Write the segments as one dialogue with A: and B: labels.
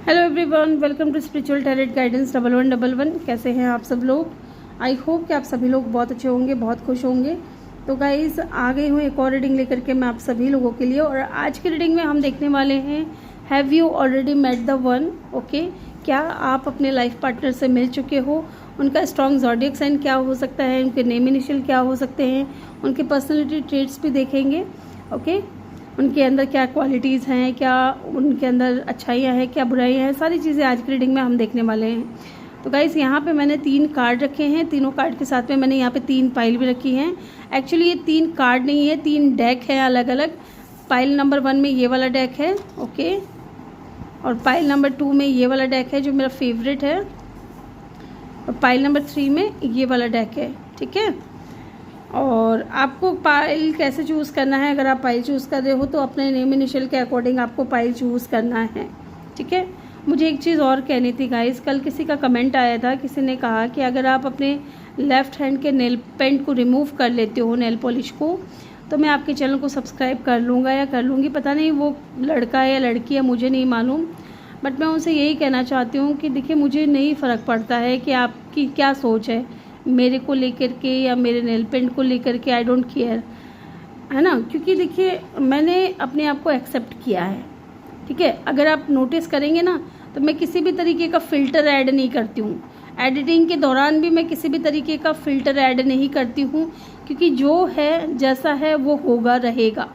A: Hello everyone, welcome to spiritual tarot guidance 1111। कैसे हैं आप सब लोग? आई होप कि आप सभी लोग बहुत अच्छे होंगे, बहुत खुश होंगे। तो गाइस, आ गई हूँ एक और रीडिंग लेकर के मैं आप सभी लोगों के लिए। और आज की रीडिंग में हम देखने वाले हैं, have you already met the one? Okay, क्या आप अपने लाइफ पार्टनर से मिल चुके हो? उनका स्ट्रॉन्ग ज़ोडिएक साइन क्या हो सकता है, उनके नेम इनिशियल क्या हो सकते हैं, उनके पर्सनैलिटी ट्रेट्स भी देखेंगे। ओके, उनके अंदर क्या क्वालिटीज़ हैं, क्या उनके अंदर अच्छाइयाँ हैं, क्या बुराइयाँ हैं, सारी चीज़ें आज की रीडिंग में हम देखने वाले हैं। तो गाइस, यहाँ पे मैंने 3 कार्ड रखे हैं। तीनों कार्ड के साथ में मैंने यहाँ पे 3 पाइल भी रखी हैं। एक्चुअली ये 3 कार्ड नहीं है, 3 डेक है अलग अलग। पाइल नंबर 1 में ये वाला डेक है, ओके, और पाइल नंबर 2 में ये वाला डेक है जो मेरा फेवरेट है, और पाइल नंबर 3 में ये वाला डेक है। ठीक है, और आपको पाइल कैसे चूज़ करना है? अगर आप पाइल चूज़ कर रहे हो तो अपने नेम इनिशियल के अकॉर्डिंग आपको पाइल चूज़ करना है। ठीक है, मुझे एक चीज़ और कहनी थी गाइस। कल किसी का कमेंट आया था, किसी ने कहा कि अगर आप अपने लेफ़्ट हैंड के नेल पेंट को रिमूव कर लेते हो, नेल पॉलिश को, तो मैं आपके चैनल को सब्सक्राइब कर लूँगा या कर लूँगी। पता नहीं वो लड़का है या लड़की है, मुझे नहीं मालूम, बट मैं उनसे यही कहना चाहती हूँ कि देखिए, मुझे नहीं फ़र्क पड़ता है कि आपकी क्या सोच है मेरे को लेकर के या मेरे नेल पेंट को लेकर के। आई डोंट केयर, है ना, क्योंकि देखिए मैंने अपने आप को एक्सेप्ट किया है। ठीक है, अगर आप नोटिस करेंगे ना, तो मैं किसी भी तरीके का फ़िल्टर ऐड नहीं करती हूँ। एडिटिंग के दौरान भी मैं किसी भी तरीके का फ़िल्टर ऐड नहीं करती हूँ, क्योंकि जो है जैसा है वो होगा रहेगा।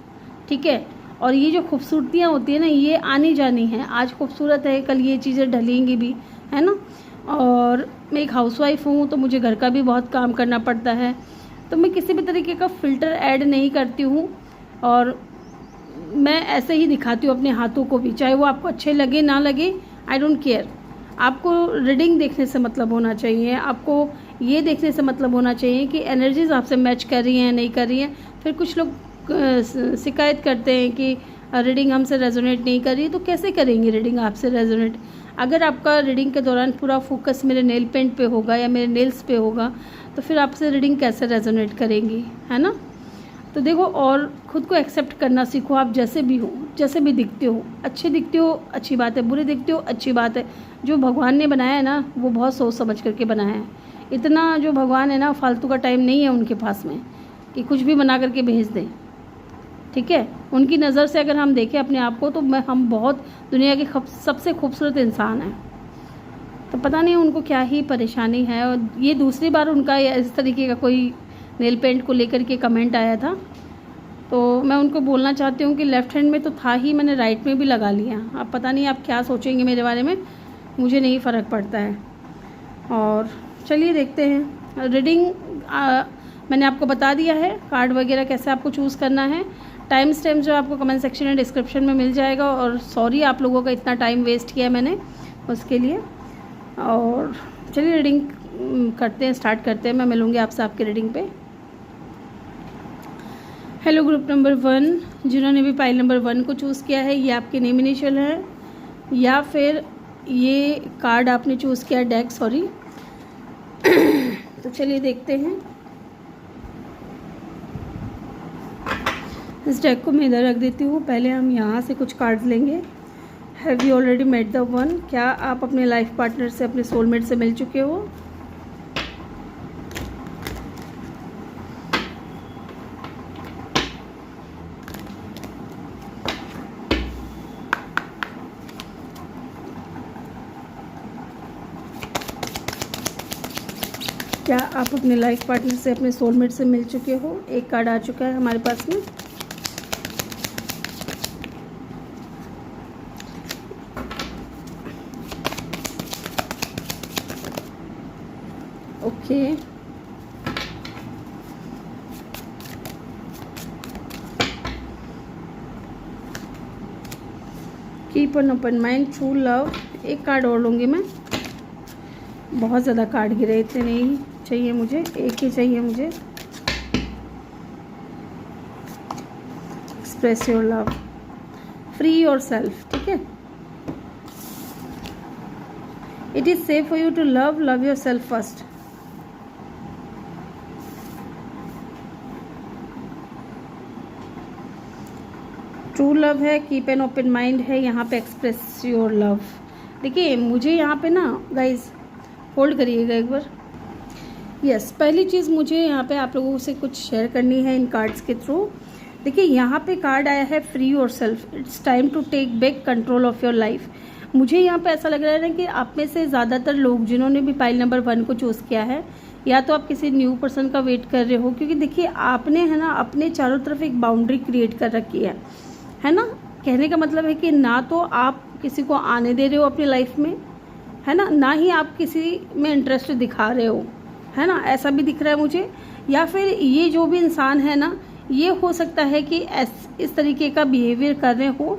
A: ठीक है, और ये जो खूबसूरतियाँ होती है ना, ये आनी जानी है। आज खूबसूरत है, कल ये चीज़ें ढलेंगी भी, है ना। और मैं एक हाउसवाइफ हूँ, तो मुझे घर का भी बहुत काम करना पड़ता है, तो मैं किसी भी तरीके का फ़िल्टर ऐड नहीं करती हूँ। और मैं ऐसे ही दिखाती हूँ अपने हाथों को भी, चाहे वो आपको अच्छे लगे ना लगे, आई डोंट केयर। आपको रीडिंग देखने से मतलब होना चाहिए, आपको ये देखने से मतलब होना चाहिए कि एनर्जीज आपसे मैच कर रही हैं नहीं कर रही हैं। फिर कुछ लोग शिकायत करते हैं कि रीडिंग हमसे रेजोनेट नहीं कर रही, तो कैसे करेंगी रीडिंग आपसे रेजोनेट? अगर आपका रीडिंग के दौरान पूरा फोकस मेरे नेल पेंट पे होगा या मेरे नेल्स पे होगा, तो फिर आपसे रीडिंग कैसे रेजोनेट करेंगी, है ना। तो देखो, और ख़ुद को एक्सेप्ट करना सीखो। आप जैसे भी हो, जैसे भी दिखते हो, अच्छे दिखते हो अच्छी बात है, बुरे दिखते हो अच्छी बात है। जो भगवान ने बनाया है ना, वो बहुत सोच समझ करके बनाया है। इतना जो भगवान है ना, फालतू का टाइम नहीं है उनके पास में कि कुछ भी बना करके भेज दें। ठीक है, उनकी नज़र से अगर हम देखें अपने आप को, तो हम बहुत दुनिया के सबसे खूबसूरत इंसान हैं। तो पता नहीं उनको क्या ही परेशानी है। और ये दूसरी बार उनका इस तरीके का कोई नेल पेंट को लेकर के कमेंट आया था, तो मैं उनको बोलना चाहती हूँ कि लेफ़्ट हैंड में तो था ही, मैंने राइट में भी लगा लिया। अब पता नहीं आप क्या सोचेंगे मेरे बारे में, मुझे नहीं फ़र्क पड़ता है। और चलिए देखते हैं रीडिंग। मैंने आपको बता दिया है कार्ड वगैरह कैसे आपको चूज़ करना है। टाइम स्टैम्प जो आपको कमेंट सेक्शन या डिस्क्रिप्शन में मिल जाएगा। और सॉरी आप लोगों का इतना टाइम वेस्ट किया मैंने उसके लिए। और चलिए रीडिंग करते हैं, स्टार्ट करते हैं। मैं मिलूँगी आपसे आपकी रीडिंग पे। हेलो ग्रुप नंबर 1, जिन्होंने भी पाइल नंबर 1 को चूज़ किया है, ये आपके नेम इनिशियल है या फिर ये कार्ड आपने चूज़ किया डेक, सॉरी। तो चलिए देखते हैं। इस डेक को मैं इधर रख देती हूँ। पहले हम यहाँ से कुछ कार्ड्स लेंगे। Have you already met the one? क्या आप अपने लाइफ पार्टनर से, अपने सोलमेट से मिल चुके हो? क्या आप अपने लाइफ पार्टनर से, अपने सोलमेट से मिल चुके हो? एक कार्ड आ चुका है हमारे पास में। Okay, keep an open mind, true love. एक कार्ड और लूँगी मैं, बहुत ज़्यादा कार्ड गिरे, इतने नहीं चाहिए मुझे, एक ही चाहिए मुझे। Express your love, free yourself. ठीक है, it is safe for you to love yourself first. True love है, कीप एन ओपन माइंड है, यहाँ पे एक्सप्रेस योर लव। देखिए मुझे यहाँ पे ना गाइस, होल्ड करिएगा एक बार। यस, पहली चीज़ मुझे यहाँ पे आप लोगों से कुछ शेयर करनी है इन कार्ड्स के थ्रू। देखिए यहाँ पे कार्ड आया है free yourself, it's time to take back control of your life. मुझे यहाँ पे ऐसा लग रहा है ना कि आप में से ज़्यादातर लोग जिन्होंने भी पाइल नंबर 1 को चूज़ किया है, या तो आप किसी न्यू पर्सन का वेट कर रहे हो, क्योंकि देखिए आपने है ना अपने चारों तरफ एक बाउंड्री क्रिएट कर रखी है ना। कहने का मतलब है कि ना तो आप किसी को आने दे रहे हो अपनी लाइफ में, है ना ही आप किसी में इंटरेस्ट दिखा रहे हो, है ना, ऐसा भी दिख रहा है मुझे। या फिर ये जो भी इंसान है ना, ये हो सकता है कि इस तरीके का बिहेवियर कर रहे हो।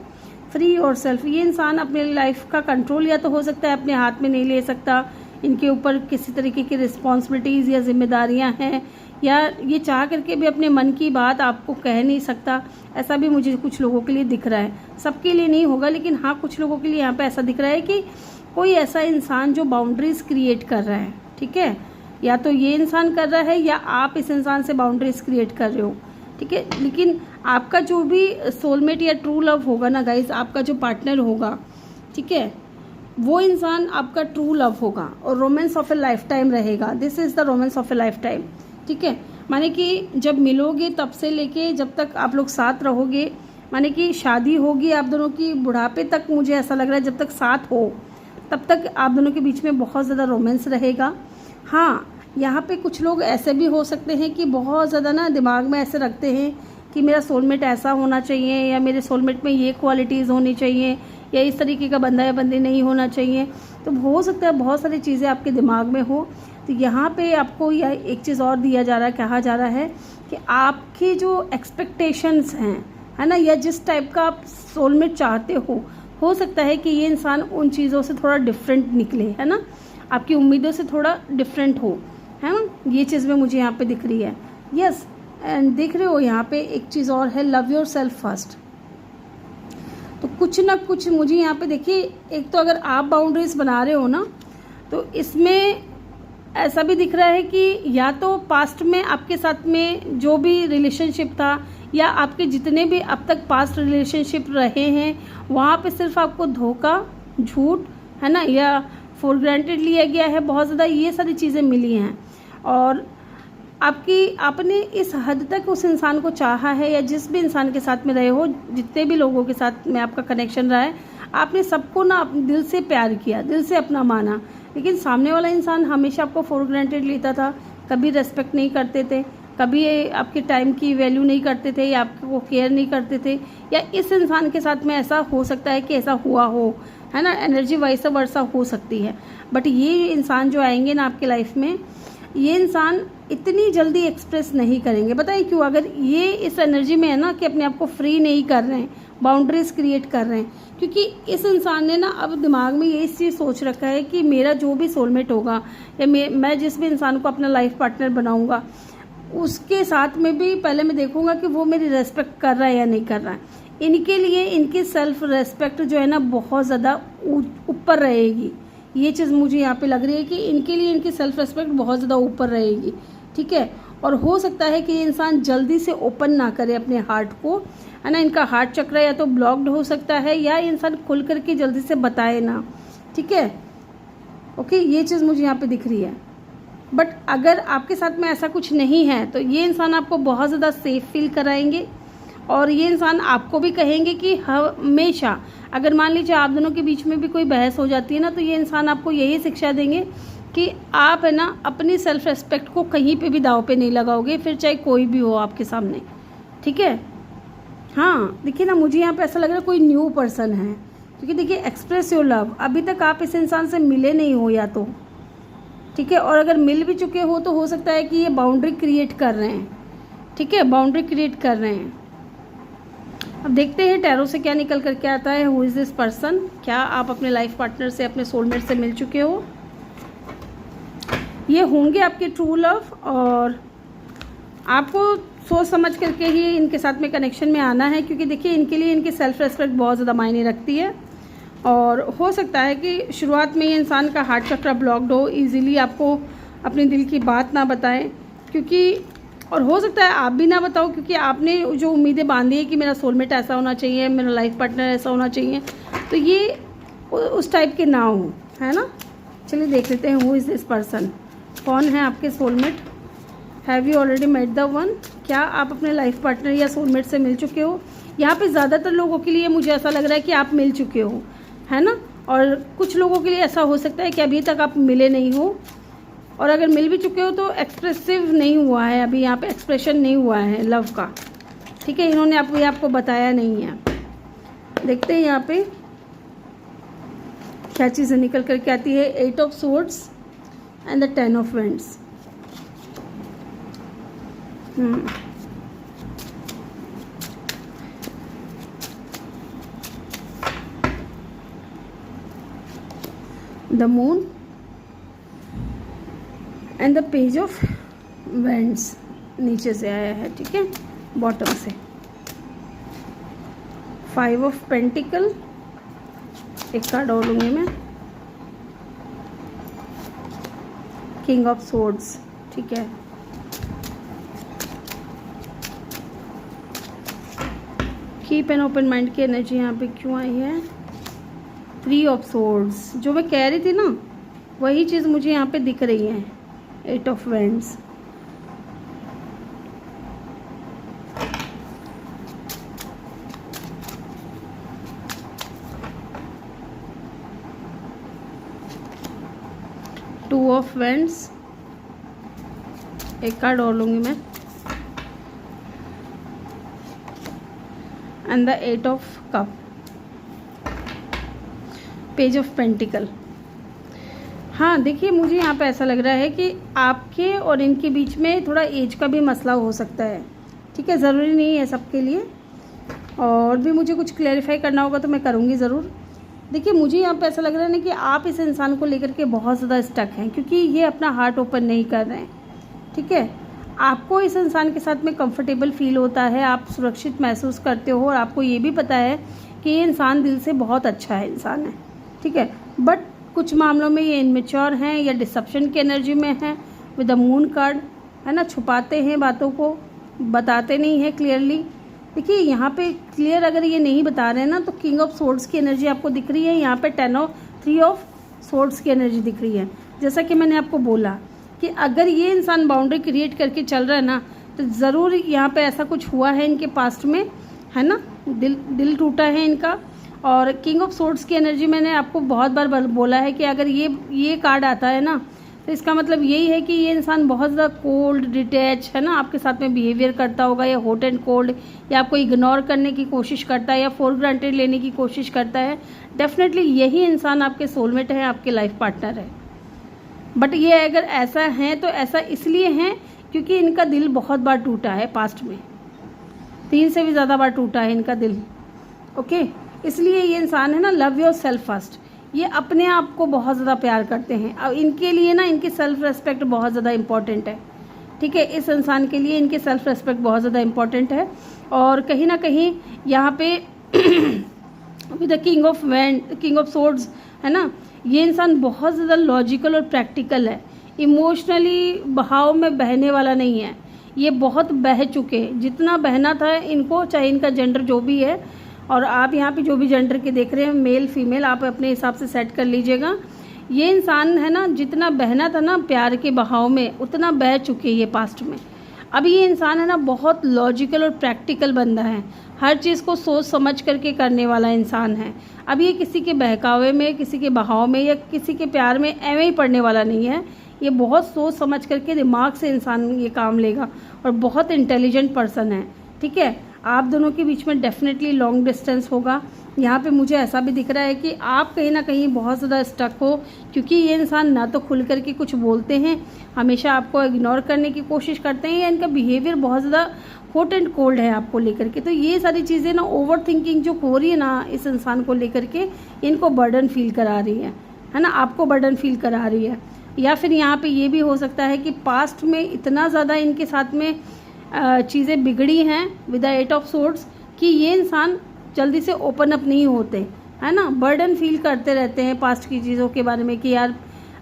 A: फ्री योरसेल्फ, ये इंसान अपने लाइफ का कंट्रोल या तो हो सकता है अपने हाथ में नहीं ले सकता, इनके ऊपर किसी तरीके की रिस्पॉन्सिबिलिटीज़ या जिम्मेदारियां हैं, या ये चाह करके भी अपने मन की बात आपको कह नहीं सकता। ऐसा भी मुझे कुछ लोगों के लिए दिख रहा है, सबके लिए नहीं होगा, लेकिन हाँ कुछ लोगों के लिए यहाँ पे ऐसा दिख रहा है कि कोई ऐसा इंसान जो बाउंड्रीज़ क्रिएट कर रहा है, ठीक है, या तो ये इंसान कर रहा है या आप इस इंसान से बाउंड्रीज क्रिएट कर रहे हो, ठीक है। लेकिन आपका जो भी सोलमेट या ट्रू लव होगा ना गाइज, आपका जो पार्टनर होगा, ठीक है, वो इंसान आपका ट्रू लव होगा और romance of a lifetime रहेगा। This is the romance of a lifetime, ठीक है। माने कि जब मिलोगे तब से लेके जब तक आप लोग साथ रहोगे, माने कि शादी होगी आप दोनों की बुढ़ापे तक, मुझे ऐसा लग रहा है जब तक साथ हो तब तक आप दोनों के बीच में बहुत ज़्यादा रोमांस रहेगा। हाँ, यहाँ पे कुछ लोग ऐसे भी हो सकते हैं कि बहुत ज़्यादा ना दिमाग में ऐसे रखते हैं कि मेरा सोलमेट ऐसा होना चाहिए, या मेरे सोलमेट में ये क्वालिटीज़ होनी चाहिए, या इस तरीके का बंदा या बंदी नहीं होना चाहिए। तो हो सकता है बहुत सारी चीज़ें आपके दिमाग में हो। तो यहाँ पे आपको यह एक चीज़ और दिया जा रहा है, कहा जा रहा है कि आपकी जो एक्सपेक्टेशंस हैं, है ना, या जिस टाइप का आप सोलमेट चाहते हो सकता है कि ये इंसान उन चीज़ों से थोड़ा डिफरेंट निकले, है ना, आपकी उम्मीदों से थोड़ा डिफरेंट हो, है ना। ये चीज़ में मुझे यहाँ पे दिख रही है। यस, एंड देख रहे हो यहाँ पे एक चीज़ और है, लव योर सेल्फ फर्स्ट। तो कुछ ना कुछ मुझे यहाँ पे देखिए, एक तो अगर आप बाउंड्रीज बना रहे हो ना, तो इसमें ऐसा भी दिख रहा है कि या तो पास्ट में आपके साथ में जो भी रिलेशनशिप था, या आपके जितने भी अब तक पास्ट रिलेशनशिप रहे हैं, वहाँ पे सिर्फ आपको धोखा, झूठ, है ना, या फॉर ग्रांटेड लिया गया है, बहुत ज़्यादा ये सारी चीज़ें मिली हैं। और आपने इस हद तक उस इंसान को चाहा है, या जिस भी इंसान के साथ में रहे हो, जितने भी लोगों के साथ में आपका कनेक्शन रहा है, आपने सबको ना अपने दिल से प्यार किया, दिल से अपना माना, लेकिन सामने वाला इंसान हमेशा आपको फॉर ग्रांटेड लेता था, कभी रेस्पेक्ट नहीं करते थे, कभी आपके टाइम की वैल्यू नहीं करते थे, या आपको केयर नहीं करते थे। या इस इंसान के साथ में ऐसा हो सकता है कि ऐसा हुआ हो, है ना, एनर्जी वाइस वर्सा हो सकती है। बट ये इंसान जो आएंगे ना आपकी लाइफ में, ये इंसान इतनी जल्दी एक्सप्रेस नहीं करेंगे। बताइए क्यों? अगर ये इस एनर्जी में है ना कि अपने आप को फ्री नहीं कर रहे हैं, बाउंड्रीज क्रिएट कर रहे हैं, क्योंकि इस इंसान ने ना अब दिमाग में ये चीज़ सोच रखा है कि मेरा जो भी सोलमेट होगा, या मैं जिस भी इंसान को अपना लाइफ पार्टनर बनाऊंगा, उसके साथ में भी पहले मैं देखूंगा कि वो मेरी रेस्पेक्ट कर रहा है या नहीं कर रहा है। इनके लिए इनकी सेल्फ रेस्पेक्ट जो है ना बहुत ज़्यादा ऊपर रहेगी। ये चीज़ मुझे यहाँ पे लग रही है कि इनके लिए इनकी सेल्फ रेस्पेक्ट बहुत ज़्यादा ऊपर रहेगी, ठीक है। और हो सकता है कि ये इंसान जल्दी से ओपन ना करे अपने हार्ट को, है ना, इनका हार्ट चक्र या तो ब्लॉक्ड हो सकता है, या इंसान खुल करके जल्दी से बताए ना, ठीक है। ओके, ये चीज़ मुझे यहाँ पे दिख रही है। बट अगर आपके साथ में ऐसा कुछ नहीं है, तो ये इंसान आपको बहुत ज़्यादा सेफ फील कराएंगे, और ये इंसान आपको भी कहेंगे कि हमेशा, अगर मान लीजिए आप दोनों के बीच में भी कोई बहस हो जाती है ना, तो ये इंसान आपको यही शिक्षा देंगे कि आप है ना अपनी सेल्फ रेस्पेक्ट को कहीं पे भी दाव पे नहीं लगाओगे, फिर चाहे कोई भी हो आपके सामने, ठीक है। हाँ देखिए ना, मुझे यहाँ पे ऐसा लग रहा है कोई न्यू पर्सन है, क्योंकि देखिए एक्सप्रेस योर लव, अभी तक आप इस इंसान से मिले नहीं हो या तो, ठीक है, और अगर मिल भी चुके हो तो हो सकता है कि ये बाउंड्री क्रिएट कर रहे हैं, ठीक है, बाउंड्री क्रिएट कर रहे हैं। अब देखते हैं टैरो से क्या निकल करके आता है। Who is this person? क्या आप अपने लाइफ पार्टनर से, अपने सोलमेट से मिल चुके हो? ये होंगे आपके ट्रू लव, और आपको सोच समझ करके ही इनके साथ में कनेक्शन में आना है, क्योंकि देखिए इनके लिए इनकी सेल्फ रेस्पेक्ट बहुत ज़्यादा मायने रखती है। और हो सकता है कि शुरुआत में ये इंसान का हार्ट चक्र ब्लॉक्ड हो, इजीली आपको अपने दिल की बात ना बताएं, क्योंकि और हो सकता है आप भी ना बताओ, क्योंकि आपने जो उम्मीदें बांधी है कि मेरा सोलमेट ऐसा होना चाहिए, मेरा लाइफ पार्टनर ऐसा होना चाहिए, तो ये उस टाइप के ना हो, है ना। चलिए देख लेते हैं हु इज़ दिस पर्सन, कौन है आपके soulmate. Have you already met the one, क्या आप अपने लाइफ पार्टनर या सोलमेट से मिल चुके हो। यहाँ पे ज़्यादातर लोगों के लिए मुझे ऐसा लग रहा है कि आप मिल चुके हो, है ना। और कुछ लोगों के लिए ऐसा हो सकता है कि अभी तक आप मिले नहीं हो, और अगर मिल भी चुके हो तो एक्सप्रेसिव नहीं हुआ है, अभी यहाँ पे एक्सप्रेशन नहीं हुआ है लव का, ठीक है। इन्होंने आपको बताया नहीं है। देखते हैं यहाँ पे क्या चीज़ें निकल करके आती है। 8 of swords and the 10 of vends. The moon and the page of vends नीचे से आया है, ठीक है, बॉटम से। 5 ऑफ पेंटिकल, एक कार्ड और लूँगी मैं। किंग ऑफ सोर्ड्स, ठीक है। कीप एन ओपन माइंड की एनर्जी यहाँ पे क्यों आई है। 3 ऑफ सोर्ड्स, जो मैं कह रही थी ना वही चीज़ मुझे यहाँ पे दिख रही है। 8 of vends, two of vends, एक कार्ड और लूँगी मैं, and the 8 of cup, page of pentacle. हाँ देखिए, मुझे यहाँ पे ऐसा लग रहा है कि आपके और इनके बीच में थोड़ा एज का भी मसला हो सकता है, ठीक है। ज़रूरी नहीं है सबके लिए, और भी मुझे कुछ क्लैरिफाई करना होगा तो मैं करूँगी ज़रूर। देखिए, मुझे यहाँ पे ऐसा लग रहा है ना कि आप इस इंसान को लेकर के बहुत ज़्यादा स्टक हैं, क्योंकि ये अपना हार्ट ओपन नहीं कर रहे हैं, ठीक है। आपको इस इंसान के साथ में कंफर्टेबल फील होता है, आप सुरक्षित महसूस करते हो, और आपको ये भी पता है कि ये इंसान दिल से बहुत अच्छा है इंसान है, ठीक है। बट कुछ मामलों में ये इनमेच्योर हैं या डिसेप्शन की एनर्जी में है विद द मून कार्ड, है ना। छुपाते हैं बातों को, बताते नहीं है क्लियरली। देखिए यहाँ पे क्लियर अगर ये नहीं बता रहे हैं ना, तो किंग ऑफ सोर्ड्स की एनर्जी आपको दिख रही है, यहाँ पे 3 ऑफ सोर्ड्स की एनर्जी दिख रही है। जैसा कि मैंने आपको बोला कि अगर ये इंसान बाउंड्री क्रिएट करके चल रहा है ना, तो ज़रूर यहाँ पे ऐसा कुछ हुआ है इनके पास्ट में, है ना। दिल टूटा है इनका। और किंग ऑफ सोर्ड्स की एनर्जी मैंने आपको बहुत बार बोला है कि अगर ये कार्ड आता है ना, तो इसका मतलब यही है कि ये इंसान बहुत ज़्यादा कोल्ड डिटैच, है ना, आपके साथ में बिहेवियर करता होगा, या हॉट एंड कोल्ड, या आपको इग्नोर करने की कोशिश करता है, या फॉर ग्रांटेड लेने की कोशिश करता है। डेफिनेटली यही इंसान आपके सोलमेट है, आपके लाइफ पार्टनर है। बट ये अगर ऐसा है तो ऐसा इसलिए है क्योंकि इनका दिल बहुत बार टूटा है पास्ट में, 3 से भी ज़्यादा बार टूटा है इनका दिल, ओके। इसलिए ये इंसान है ना, लव योर सेल्फ फर्स्ट, ये अपने आप को बहुत ज़्यादा प्यार करते हैं। अब इनके लिए ना इनकी सेल्फ रेस्पेक्ट बहुत ज़्यादा इंपॉर्टेंट है, ठीक है। इस इंसान के लिए इनकी सेल्फ रेस्पेक्ट बहुत ज़्यादा इंपॉर्टेंट है। और कहीं ना कहीं यहाँ पे with the king of swords, है ना, ये इंसान बहुत ज़्यादा लॉजिकल और प्रैक्टिकल है, इमोशनली बहाव में बहने वाला नहीं है। ये बहुत बह चुके, जितना बहना था इनको, चाहे इनका जेंडर जो भी है, और आप यहाँ पे जो भी जेंडर के देख रहे हैं, मेल फीमेल, आप अपने हिसाब से सेट कर लीजिएगा। ये इंसान है ना, जितना बहना था ना प्यार के बहाव में, उतना बह चुके ये पास्ट में। अब ये इंसान है ना बहुत लॉजिकल और प्रैक्टिकल बंदा है, हर चीज़ को सोच समझ करके करने वाला इंसान है। अब ये किसी के बहकावे में, किसी के बहाव में, या किसी के प्यार में एवं ही पड़ने वाला नहीं है। ये बहुत सोच समझ करके दिमाग से इंसान ये काम लेगा, और बहुत इंटेलिजेंट पर्सन है, ठीक है। आप दोनों के बीच में डेफिनेटली लॉन्ग डिस्टेंस होगा। यहाँ पे मुझे ऐसा भी दिख रहा है कि आप कहीं ना कहीं बहुत ज़्यादा स्टक हो, क्योंकि ये इंसान ना तो खुल करके कुछ बोलते हैं, हमेशा आपको इग्नोर करने की कोशिश करते हैं, या इनका बिहेवियर बहुत ज़्यादा हॉट एंड कोल्ड है आपको लेकर के। तो ये सारी चीज़ें ना, ओवर थिंकिंग जो हो रही है ना इस इंसान को लेकर के, इनको बर्डन फील करा रही है ना, आपको बर्डन फील करा रही है। या फिर यहाँ पे ये भी हो सकता है कि पास्ट में इतना ज़्यादा इनके साथ में चीज़ें बिगड़ी हैं विद द 8 ऑफ सोर्ड्स, कि ये इंसान जल्दी से ओपन अप नहीं होते, है ना। बर्डन फील करते रहते हैं पास्ट की चीज़ों के बारे में, कि यार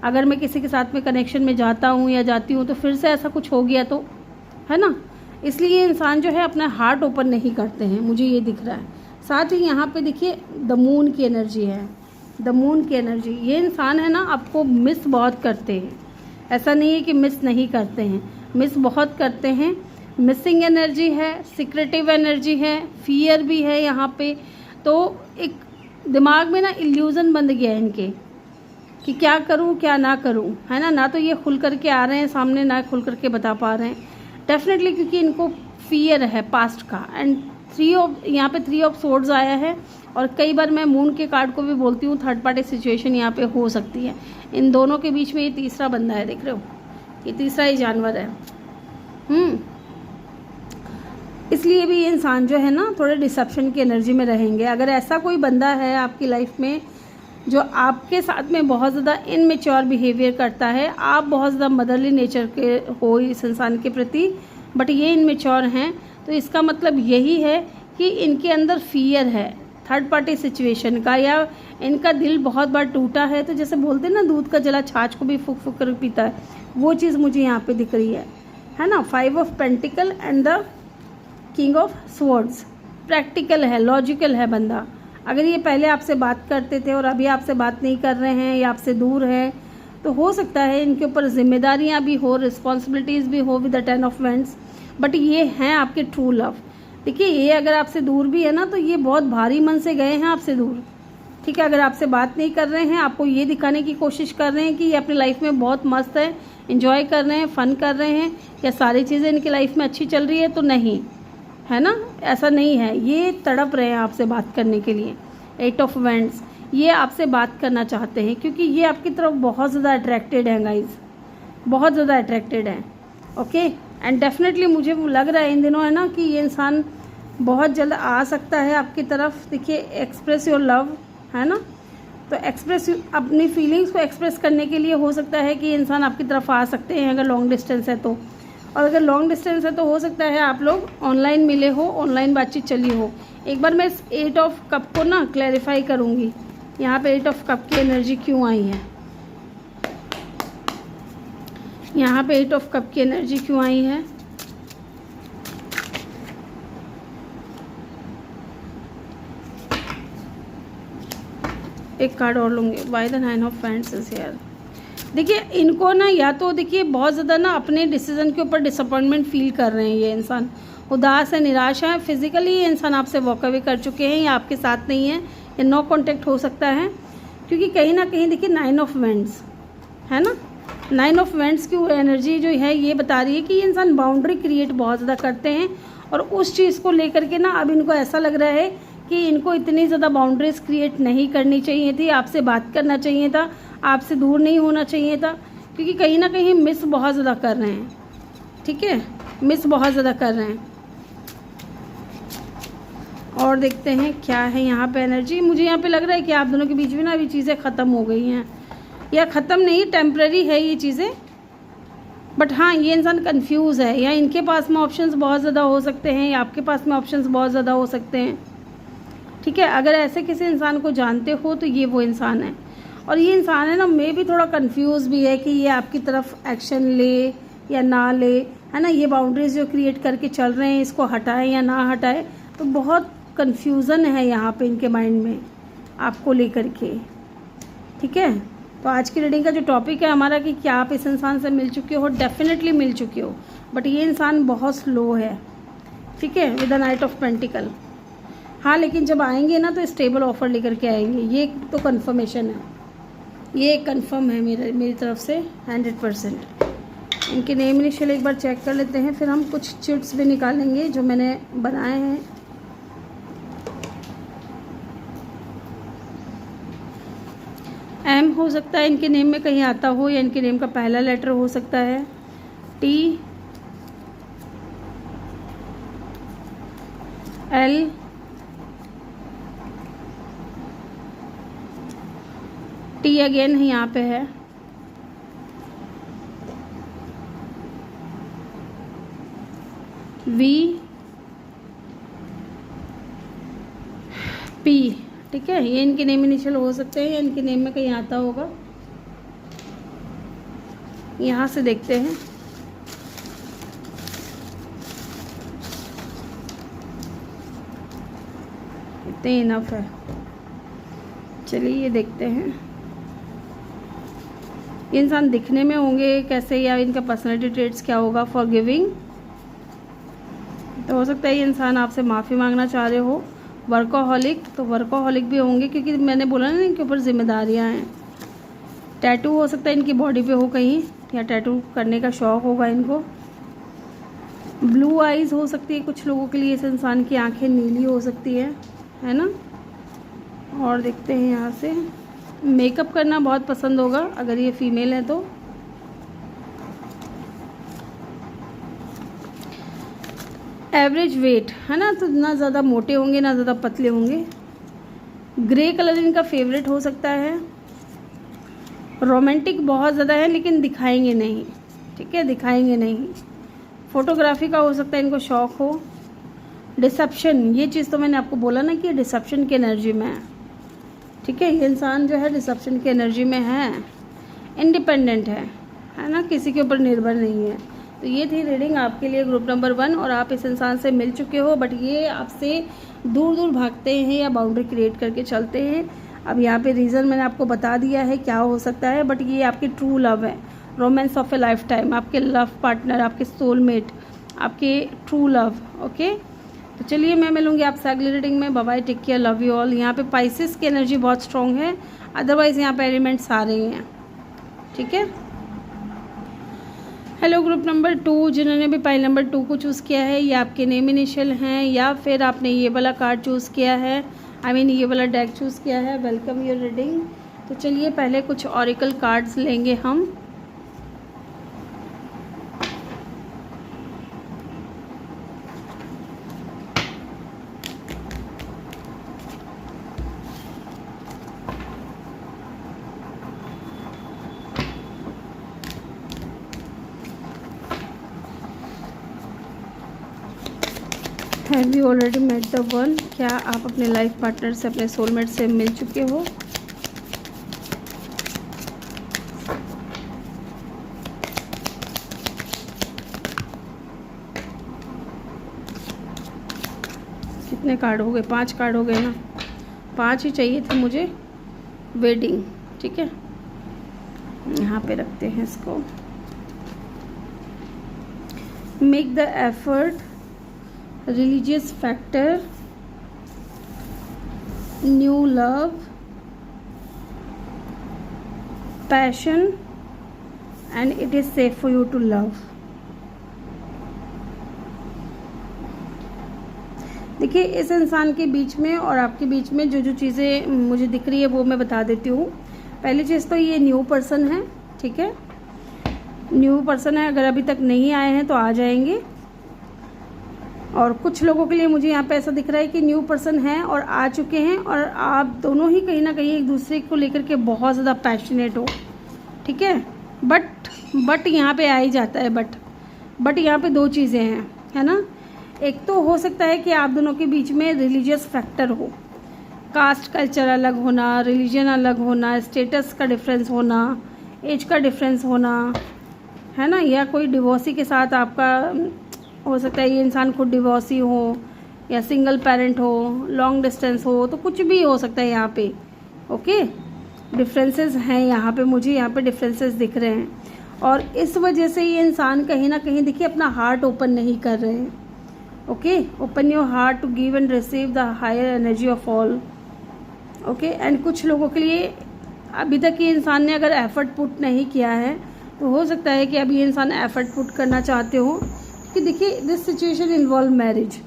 A: अगर मैं किसी के साथ में कनेक्शन में जाता हूँ या जाती हूँ तो फिर से ऐसा कुछ हो गया तो, है ना। इसलिए इंसान जो है अपना हार्ट ओपन नहीं करते हैं, मुझे ये दिख रहा है। साथ ही यहाँ पे देखिए द मून की एनर्जी है, द मून की एनर्जी। ये इंसान है ना, आपको मिस बहुत करते हैं, ऐसा नहीं है कि मिस नहीं करते हैं, मिस बहुत करते हैं। मिसिंग एनर्जी है, सिक्रेटिव एनर्जी है, फियर भी है यहाँ पे। तो एक दिमाग में ना इल्यूज़न बन गया है इनके कि क्या करूँ क्या ना करूँ, है ना। ना तो ये खुल करके आ रहे हैं सामने, ना खुल करके बता पा रहे हैं डेफिनेटली, क्योंकि इनको फियर है पास्ट का। एंड यहाँ पे 3 ऑफ सोर्ड्स आया है। और कई बार मैं मून के कार्ड को भी बोलती हूँ थर्ड पार्टी सिचुएशन यहाँ पे हो सकती है। इन दोनों के बीच में ये तीसरा बंदा है, देख रहे हो, ये तीसरा ही जानवर है। इसलिए भी ये इंसान जो है ना थोड़े डिसेप्शन की एनर्जी में रहेंगे। अगर ऐसा कोई बंदा है आपकी लाइफ में जो आपके साथ में बहुत ज़्यादा इनमेच्योर बिहेवियर करता है, आप बहुत ज़्यादा मदरली नेचर के हो इस इंसान के प्रति, बट ये इनमेच्योर हैं, तो इसका मतलब यही है कि इनके अंदर फियर है थर्ड पार्टी सिचुएशन का, या इनका दिल बहुत बार टूटा है। तो जैसे बोलते हैं ना, दूध का जला छाछ को भी फूक फूक कर पीता है, वो चीज़ मुझे यहाँ पे दिख रही है ना। 5 of pentacle and the king of swords. Practical है, लॉजिकल है बंदा। अगर ये पहले आपसे बात करते थे और अभी आपसे बात नहीं कर रहे हैं या आपसे दूर है, तो हो सकता है इनके ऊपर जिम्मेदारियां भी हो, रिस्पॉन्सिबिलिटीज़ भी हो with the 10 of wands, but ये हैं आपके ट्रू लव। देखिए, ये अगर आपसे दूर भी है ना, तो ये बहुत भारी मन से गए हैं आपसे दूर, ठीक है। अगर आपसे बात नहीं कर रहे हैं, आपको ये दिखाने की कोशिश कर रहे हैं कि ये अपनी लाइफ में बहुत मस्त है, इंजॉय कर रहे हैं, फन कर रहे हैं, या सारी चीज़ें इनकी लाइफ में अच्छी चल रही है, तो नहीं, है ना, ऐसा नहीं है। ये तड़प रहे हैं आपसे बात करने के लिए। 8 ऑफ वैंड्स, ये आपसे बात करना चाहते हैं क्योंकि ये आपकी तरफ बहुत ज़्यादा अट्रैक्टेड हैं गाइज, बहुत ज़्यादा अट्रैक्टेड हैं। ओके, एंड डेफिनेटली मुझे वो लग रहा है इन दिनों, है ना, कि ये इंसान बहुत जल्द आ सकता है आपकी तरफ। देखिए, एक्सप्रेस योर लव, है ना, तो एक्सप्रेस अपनी फीलिंग्स को एक्सप्रेस करने के लिए हो सकता है कि ये इंसान आपकी तरफ आ सकते हैं अगर लॉन्ग डिस्टेंस है तो। और अगर लॉन्ग डिस्टेंस है तो हो सकता है आप लोग ऑनलाइन मिले हो, ऑनलाइन बातचीत चली हो। एक बार मैं इस 8 ऑफ कप को ना क्लैरिफाई करूँगी, यहाँ पे 8 ऑफ कप की एनर्जी क्यों आई है, यहाँ पे 8 ऑफ कप की एनर्जी क्यों आई है। एक कार्ड और लूँगी, why the 9 of wands is here. देखिए, इनको ना या तो देखिए बहुत ज़्यादा ना अपने डिसीजन के ऊपर डिसअपॉइंटमेंट फील कर रहे हैं, ये इंसान उदास है, निराश है। फिजिकली ये इंसान आपसे वॉक अवे कर चुके हैं या आपके साथ नहीं है, या नो कांटेक्ट हो सकता है, क्योंकि कहीं ना कहीं देखिए 9 ऑफ वैंड्स है ना, 9 ऑफ वैंड्स की एनर्जी जो है ये बता रही है कि ये इंसान बाउंड्री क्रिएट बहुत ज़्यादा करते हैं, और उस चीज़ को लेकर के ना अब इनको ऐसा लग रहा है कि इनको इतनी ज़्यादा बाउंड्रीज क्रिएट नहीं करनी चाहिए थी, आपसे बात करना चाहिए था, आपसे दूर नहीं होना चाहिए था, क्योंकि कहीं ना कहीं मिस बहुत ज़्यादा कर रहे हैं, ठीक है, मिस बहुत ज़्यादा कर रहे हैं। और देखते हैं क्या है यहाँ पे एनर्जी। मुझे यहाँ पे लग रहा है कि आप दोनों के बीच में ना अभी चीज़ें ख़त्म हो गई हैं, या ख़त्म नहीं, टेम्पररी है ये चीज़ें, बट हाँ, ये इंसान कंफ्यूज है, या इनके पास में ऑप्शंस बहुत ज़्यादा हो सकते हैं, या आपके पास में ऑप्शंस बहुत ज़्यादा हो सकते हैं, ठीक है। अगर ऐसे किसी इंसान को जानते हो तो ये वो इंसान है। और ये इंसान है ना, मैं भी थोड़ा कंफ्यूज भी है कि ये आपकी तरफ एक्शन ले या ना ले, है ना। ये बाउंड्रीज जो क्रिएट करके चल रहे हैं, इसको हटाए या ना हटाए, तो बहुत कंफ्यूजन है यहाँ पे इनके माइंड में आपको लेकर के, ठीक है। तो आज की रीडिंग का जो टॉपिक है हमारा कि क्या आप इस इंसान से मिल चुके हो, डेफिनेटली मिल चुके हो, बट ये इंसान बहुत स्लो है, ठीक है, with the night of pentacle. हाँ, लेकिन जब आएंगे ना तो स्टेबल ऑफर लेकर के आएंगे, ये तो कंफर्मेशन है, ये कंफर्म है मेरी तरफ से 100%। इनके नेम इनिशियल एक बार चेक कर लेते हैं, फिर हम कुछ चिट्स भी निकालेंगे जो मैंने बनाए हैं। एम हो सकता है इनके नेम में कहीं आता हो, या इनके नेम का पहला लेटर हो सकता है। टी, एल, टी अगेन यहाँ पे है, वी, पी, ठीक है। ये इनके नेम इनिशियल हो सकते हैं, या इनके नेम में कहीं आता होगा। यहाँ से देखते हैं, इतने इनफ है, चलिए ये देखते हैं ये इंसान दिखने में होंगे कैसे, या इनका पर्सनैलिटी ट्रेट्स क्या होगा। फॉरगिविंग, तो हो सकता है ये इंसान आपसे माफ़ी मांगना चाह रहे हो। वर्कोहॉलिक, तो वर्कोहॉलिक भी होंगे क्योंकि मैंने बोला ना इनके ऊपर जिम्मेदारियां हैं। टैटू हो सकता है इनकी बॉडी पे हो कहीं, या टैटू करने का शौक़ होगा इनको। ब्लू आइज़ हो सकती है कुछ लोगों के लिए, इस इंसान की आंखें नीली हो सकती है ना। और देखते हैं यहाँ से, मेकअप करना बहुत पसंद होगा अगर ये फीमेल है तो। एवरेज वेट है ना, तो ना ज़्यादा मोटे होंगे ना ज़्यादा पतले होंगे। ग्रे कलर इनका फेवरेट हो सकता है। रोमांटिक बहुत ज़्यादा है लेकिन दिखाएंगे नहीं, ठीक है, दिखाएंगे नहीं। फोटोग्राफी का हो सकता है इनको शौक़ हो। डिसेप्शन, ये चीज़ तो मैंने आपको बोला ना कि डिसेप्शन की एनर्जी में है, ठीक है। ये इंसान जो है डिसेप्शन की एनर्जी में है। इंडिपेंडेंट है ना, किसी के ऊपर निर्भर नहीं है। तो ये थी रीडिंग आपके लिए ग्रुप नंबर 1। और आप इस इंसान से मिल चुके हो बट ये आपसे दूर दूर भागते हैं या बाउंड्री क्रिएट करके चलते हैं। अब यहाँ पे रीज़न मैंने आपको बता दिया है क्या हो सकता है, बट ये आपकी ट्रू लव है, romance of a lifetime, आपके लव पार्टनर, आपके सोलमेट, आपके ट्रू लव। ओके, तो चलिए मैं मिलूंगी आपसे अगली रीडिंग में। Bye bye, take care, love you all. यहाँ पे पाइसेस की एनर्जी बहुत स्ट्रॉन्ग है, अदरवाइज यहाँ पे एलिमेंट्स सारे हैं, ठीक है। हेलो ग्रुप नंबर 2, जिन्होंने भी पाइल नंबर 2 को चूज़ किया है, ये आपके नेम इनिशियल हैं या फिर आपने ये वाला कार्ड चूज़ किया है, ये वाला डेक चूज़ किया है, वेलकम योर रीडिंग। तो चलिए पहले कुछ ऑरिकल कार्ड्स लेंगे हम। Have you already met the one, क्या आप अपने लाइफ पार्टनर से, अपने सोलमेट से मिल चुके हो। कितने कार्ड हो गए? 5 कार्ड हो गए ना, 5 ही चाहिए थे मुझे। वेडिंग, ठीक है, यहाँ पे रखते हैं इसको। Make the effort, religious factor, new love, passion and it is safe for you to love. देखिए इस इंसान के बीच में और आपके बीच में जो जो चीज़ें मुझे दिख रही है वो मैं बता देती हूँ। पहली चीज़ तो ये न्यू पर्सन है, ठीक है, न्यू पर्सन है। अगर अभी तक नहीं आए हैं तो आ जाएंगे। और कुछ लोगों के लिए मुझे यहाँ पे ऐसा दिख रहा है कि न्यू पर्सन है और आ चुके हैं, और आप दोनों ही कहीं ना कहीं एक दूसरे को लेकर के बहुत ज़्यादा पैशनेट हो, ठीक है। बट यहाँ पे आ ही जाता है, बट यहाँ पे 2 चीज़ें हैं, है ना। एक तो हो सकता है कि आप दोनों के बीच में रिलीजियस फैक्टर हो, कास्ट कल्चर अलग होना, रिलीजन अलग होना, स्टेटस का डिफरेंस होना, एज का डिफरेंस होना, है ना, या कोई डिवोर्सी के साथ आपका हो सकता है, ये इंसान खुद डिवोर्सी हो या सिंगल पेरेंट हो, लॉन्ग डिस्टेंस हो, तो कुछ भी हो सकता है यहाँ पे। ओके, डिफरेंसेस हैं यहाँ पे, मुझे यहाँ पे डिफरेंसेस दिख रहे हैं। और इस वजह से ये इंसान कहीं ना कहीं देखिए अपना हार्ट ओपन नहीं कर रहे हैं। Okay, open your heart to give and receive the higher energy of all. Okay, and कुछ लोगों के लिए अभी तक ये इंसान ने अगर एफर्ट पुट नहीं किया है तो हो सकता है कि अभी ये इंसान एफर्ट पुट करना चाहते हो, कि देखिए दिस सिचुएशन इन्वॉल्व मैरिज।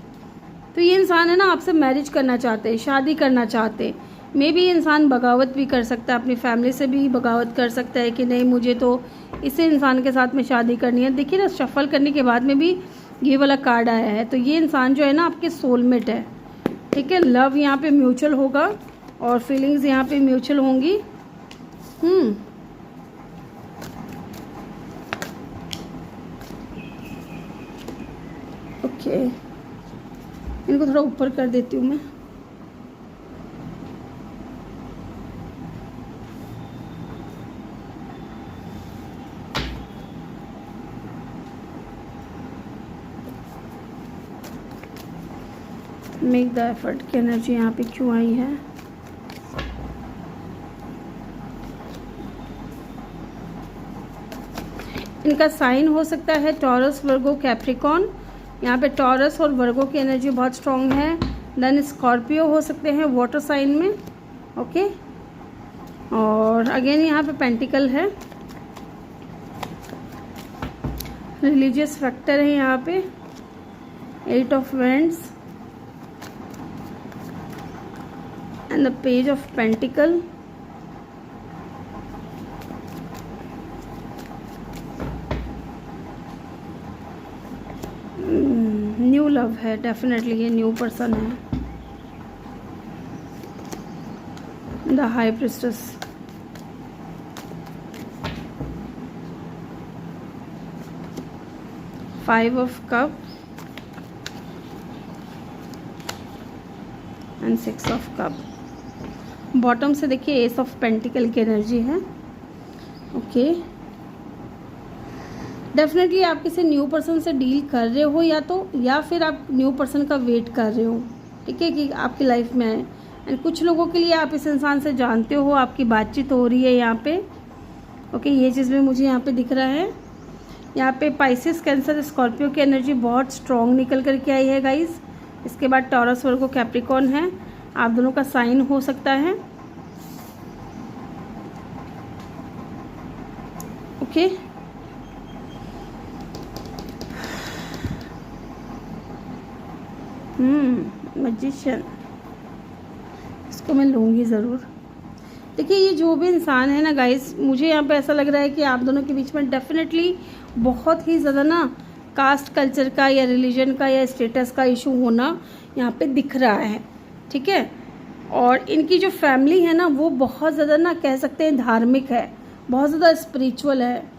A: तो ये इंसान है ना आपसे मैरिज करना चाहते हैं, शादी करना चाहते हैं। मे बी इंसान बगावत भी कर सकता है, अपनी फैमिली से भी बगावत कर सकता है कि नहीं मुझे तो इसी इंसान के साथ में शादी करनी है। देखिए ना, शफल करने के बाद में भी ये वाला कार्ड आया है। तो ये इंसान जो है ना आपके सोलमेट है, ठीक है। लव यहाँ पे म्यूचुअल होगा और फीलिंग्स यहाँ पे म्यूचुअल होंगी। ओके, इनको थोड़ा ऊपर कर देती हूँ मैं। मेक द एफर्ट की एनर्जी यहाँ पे क्यों आई है? इनका साइन हो सकता है टॉरस, वर्गो, कैप्रिकॉन। यहाँ पे टॉरस और वर्गो की एनर्जी बहुत स्ट्रॉन्ग है। देन स्कॉर्पियो हो सकते हैं वाटर साइन में, ओके। और अगेन यहाँ पे पेंटिकल है, रिलीजियस फैक्टर है यहाँ पे, 8 of vends and the page of pentacle. New love है, डेफिनेटली ये न्यू पर्सन है। The high priestess, five of cup and 6 of cup. Bottom से देखिए एस ऑफ पेंटिकल की एनर्जी है, ओके। डेफिनेटली आप किसी न्यू पर्सन से डील कर रहे हो या फिर आप न्यू पर्सन का वेट कर रहे हो, ठीक है, कि आपकी लाइफ में आए। एंड कुछ लोगों के लिए आप इस इंसान से जानते हो, आपकी बातचीत हो रही है यहाँ पे, ओके। ये चीज़ भी मुझे यहाँ पे दिख रहा है। यहाँ पे पाइसेस, कैंसर, स्कॉर्पियो की एनर्जी बहुत स्ट्रॉन्ग निकल करके आई है गाइस। इसके बाद टॉरस, वर्गो, कैप्रिकॉन है। आप दोनों का साइन हो सकता है, ओके। मैजिशियन, इसको मैं लूँगी ज़रूर। देखिए ये जो भी इंसान है ना गाइस, मुझे यहाँ पे ऐसा लग रहा है कि आप दोनों के बीच में डेफिनेटली बहुत ही ज़्यादा ना कास्ट कल्चर का या रिलीजन का या स्टेटस का इशू होना यहाँ पे दिख रहा है, ठीक है। और इनकी जो फैमिली है ना वो बहुत ज़्यादा ना कह सकते हैं धार्मिक है, बहुत ज़्यादा स्पिरिचुअल है।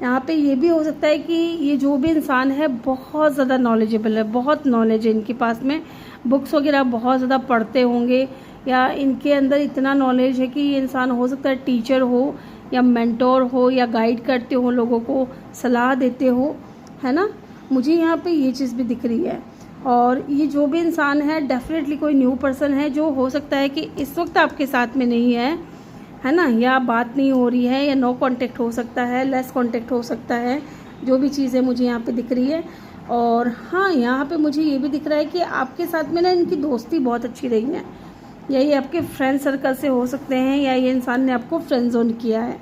A: यहाँ पे ये भी हो सकता है कि ये जो भी इंसान है बहुत ज़्यादा नॉलेजेबल है, बहुत नॉलेज है इनके पास में, बुक्स वगैरह बहुत ज़्यादा पढ़ते होंगे, या इनके अंदर इतना नॉलेज है कि ये इंसान हो सकता है टीचर हो या मेंटोर हो या गाइड करते हो, लोगों को सलाह देते हो, है ना। मुझे यहाँ पे ये चीज़ भी दिख रही है। और ये जो भी इंसान है डेफिनेटली कोई न्यू पर्सन है, जो हो सकता है कि इस वक्त आपके साथ में नहीं है ना, या बात नहीं हो रही है, या नो कांटेक्ट हो सकता है, लेस कांटेक्ट हो सकता है, जो भी चीज़ें मुझे यहाँ पे दिख रही है। और हाँ, यहाँ पे मुझे ये भी दिख रहा है कि आपके साथ में ना इनकी दोस्ती बहुत अच्छी रही है, या ये आपके फ्रेंड सर्कल से हो सकते हैं, या ये इंसान ने आपको फ्रेंड जोन किया है,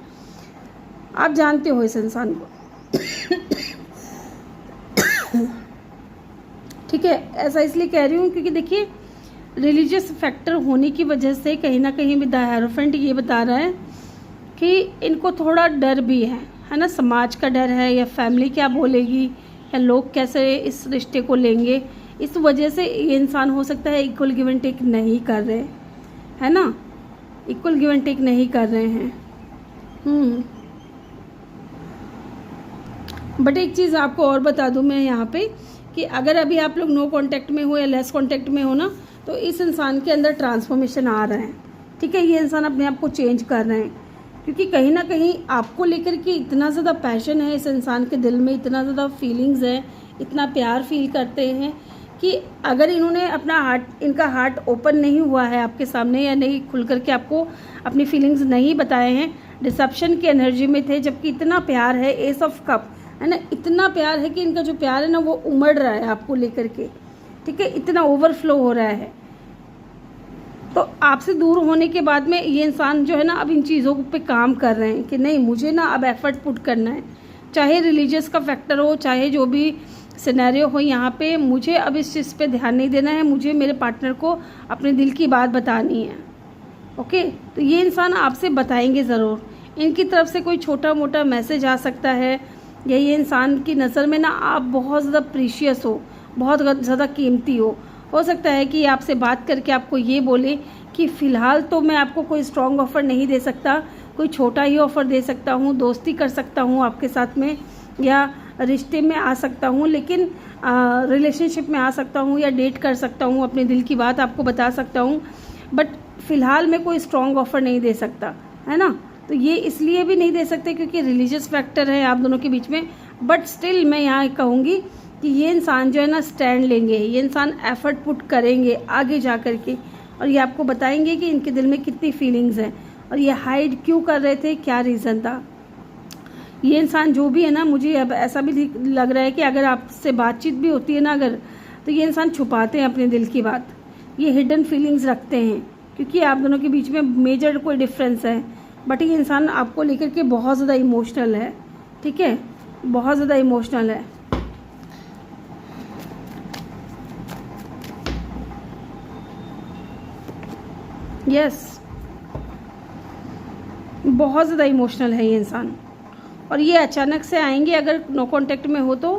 A: आप जानते हो इस इंसान को, ठीक है। ऐसा इसलिए कह रही हूँ क्योंकि देखिए रिलीजियस फैक्टर होने की वजह से कहीं ना कहीं भी द हायरोफेंट ये बता रहा है कि इनको थोड़ा डर भी है ना, समाज का डर है, या फैमिली क्या बोलेगी, या लोग कैसे इस रिश्ते को लेंगे। इस वजह से ये इंसान हो सकता है इक्वल गिव एंड टेक नहीं कर रहे, है ना, इक्वल गिव एंड टेक नहीं कर रहे हैं। बट एक चीज़ आपको और बता दूं मैं यहाँ पे कि अगर अभी आप लोग नो कांटेक्ट में हो या लेस कांटेक्ट में हो ना, तो इस इंसान के अंदर ट्रांसफॉर्मेशन आ रहा है, ठीक है। ये इंसान अपने आप को चेंज कर रहे हैं, क्योंकि कहीं ना कहीं आपको लेकर के इतना ज़्यादा पैशन है इस इंसान के दिल में, इतना ज़्यादा फीलिंग्स है, इतना प्यार फील करते हैं कि अगर इन्होंने अपना इनका हार्ट ओपन नहीं हुआ है आपके सामने, या नहीं खुल करके आपको अपनी फीलिंग्स नहीं बताए हैं, डिसेप्शन की एनर्जी में थे, जबकि इतना प्यार है, एस ऑफ कप है ना, इतना प्यार है कि इनका जो प्यार है ना वो उमड़ रहा है आपको लेकर के, ठीक है, इतना ओवरफ्लो हो रहा है। तो आपसे दूर होने के बाद में ये इंसान जो है ना अब इन चीज़ों पे काम कर रहे हैं कि नहीं, मुझे ना अब एफर्ट पुट करना है, चाहे रिलीजियस का फैक्टर हो, चाहे जो भी सिनेरियो हो, यहाँ पे मुझे अब इस चीज़ पे ध्यान नहीं देना है, मुझे मेरे पार्टनर को अपने दिल की बात बतानी है, ओके। तो ये इंसान आपसे बताएंगे ज़रूर, इनकी तरफ से कोई छोटा मोटा मैसेज आ सकता है, या ये इंसान की नज़र में ना आप बहुत ज़्यादा प्रीशियस हो, बहुत ज़्यादा कीमती हो सकता है कि ये आपसे बात करके आपको ये बोले कि फ़िलहाल तो मैं आपको कोई स्ट्रॉन्ग ऑफ़र नहीं दे सकता, कोई छोटा ही ऑफ़र दे सकता हूँ, दोस्ती कर सकता हूँ आपके साथ में, या रिश्ते में आ सकता हूँ, लेकिन रिलेशनशिप में आ सकता हूँ, या डेट कर सकता हूँ, अपने दिल की बात आपको बता सकता हूँ, बट फ़िलहाल मैं कोई स्ट्रॉन्ग ऑफ़र नहीं दे सकता, है ना। तो ये इसलिए भी नहीं दे सकते क्योंकि रिलीजियस फैक्टर है आप दोनों के बीच में, बट स्टिल मैं यहाँ कहूँगी कि ये इंसान जो है ना स्टैंड लेंगे, ये इंसान एफर्ट पुट करेंगे आगे जा कर के, और ये आपको बताएंगे कि इनके दिल में कितनी फीलिंग्स हैं, और ये हाइड क्यों कर रहे थे, क्या रीज़न था। ये इंसान जो भी है ना, मुझे अब ऐसा भी लग रहा है कि अगर आपसे बातचीत भी होती है ना अगर, तो ये इंसान छुपाते हैं अपने दिल की बात, ये हिडन फीलिंग्स रखते हैं, क्योंकि आप दोनों के बीच में मेजर कोई डिफरेंस है, बट ये इंसान आपको लेकर के बहुत ज़्यादा इमोशनल है, ठीक है, बहुत ज़्यादा इमोशनल है। यस, बहुत ज़्यादा इमोशनल है ये इंसान, और ये अचानक से आएंगे अगर नो कांटेक्ट में हो तो,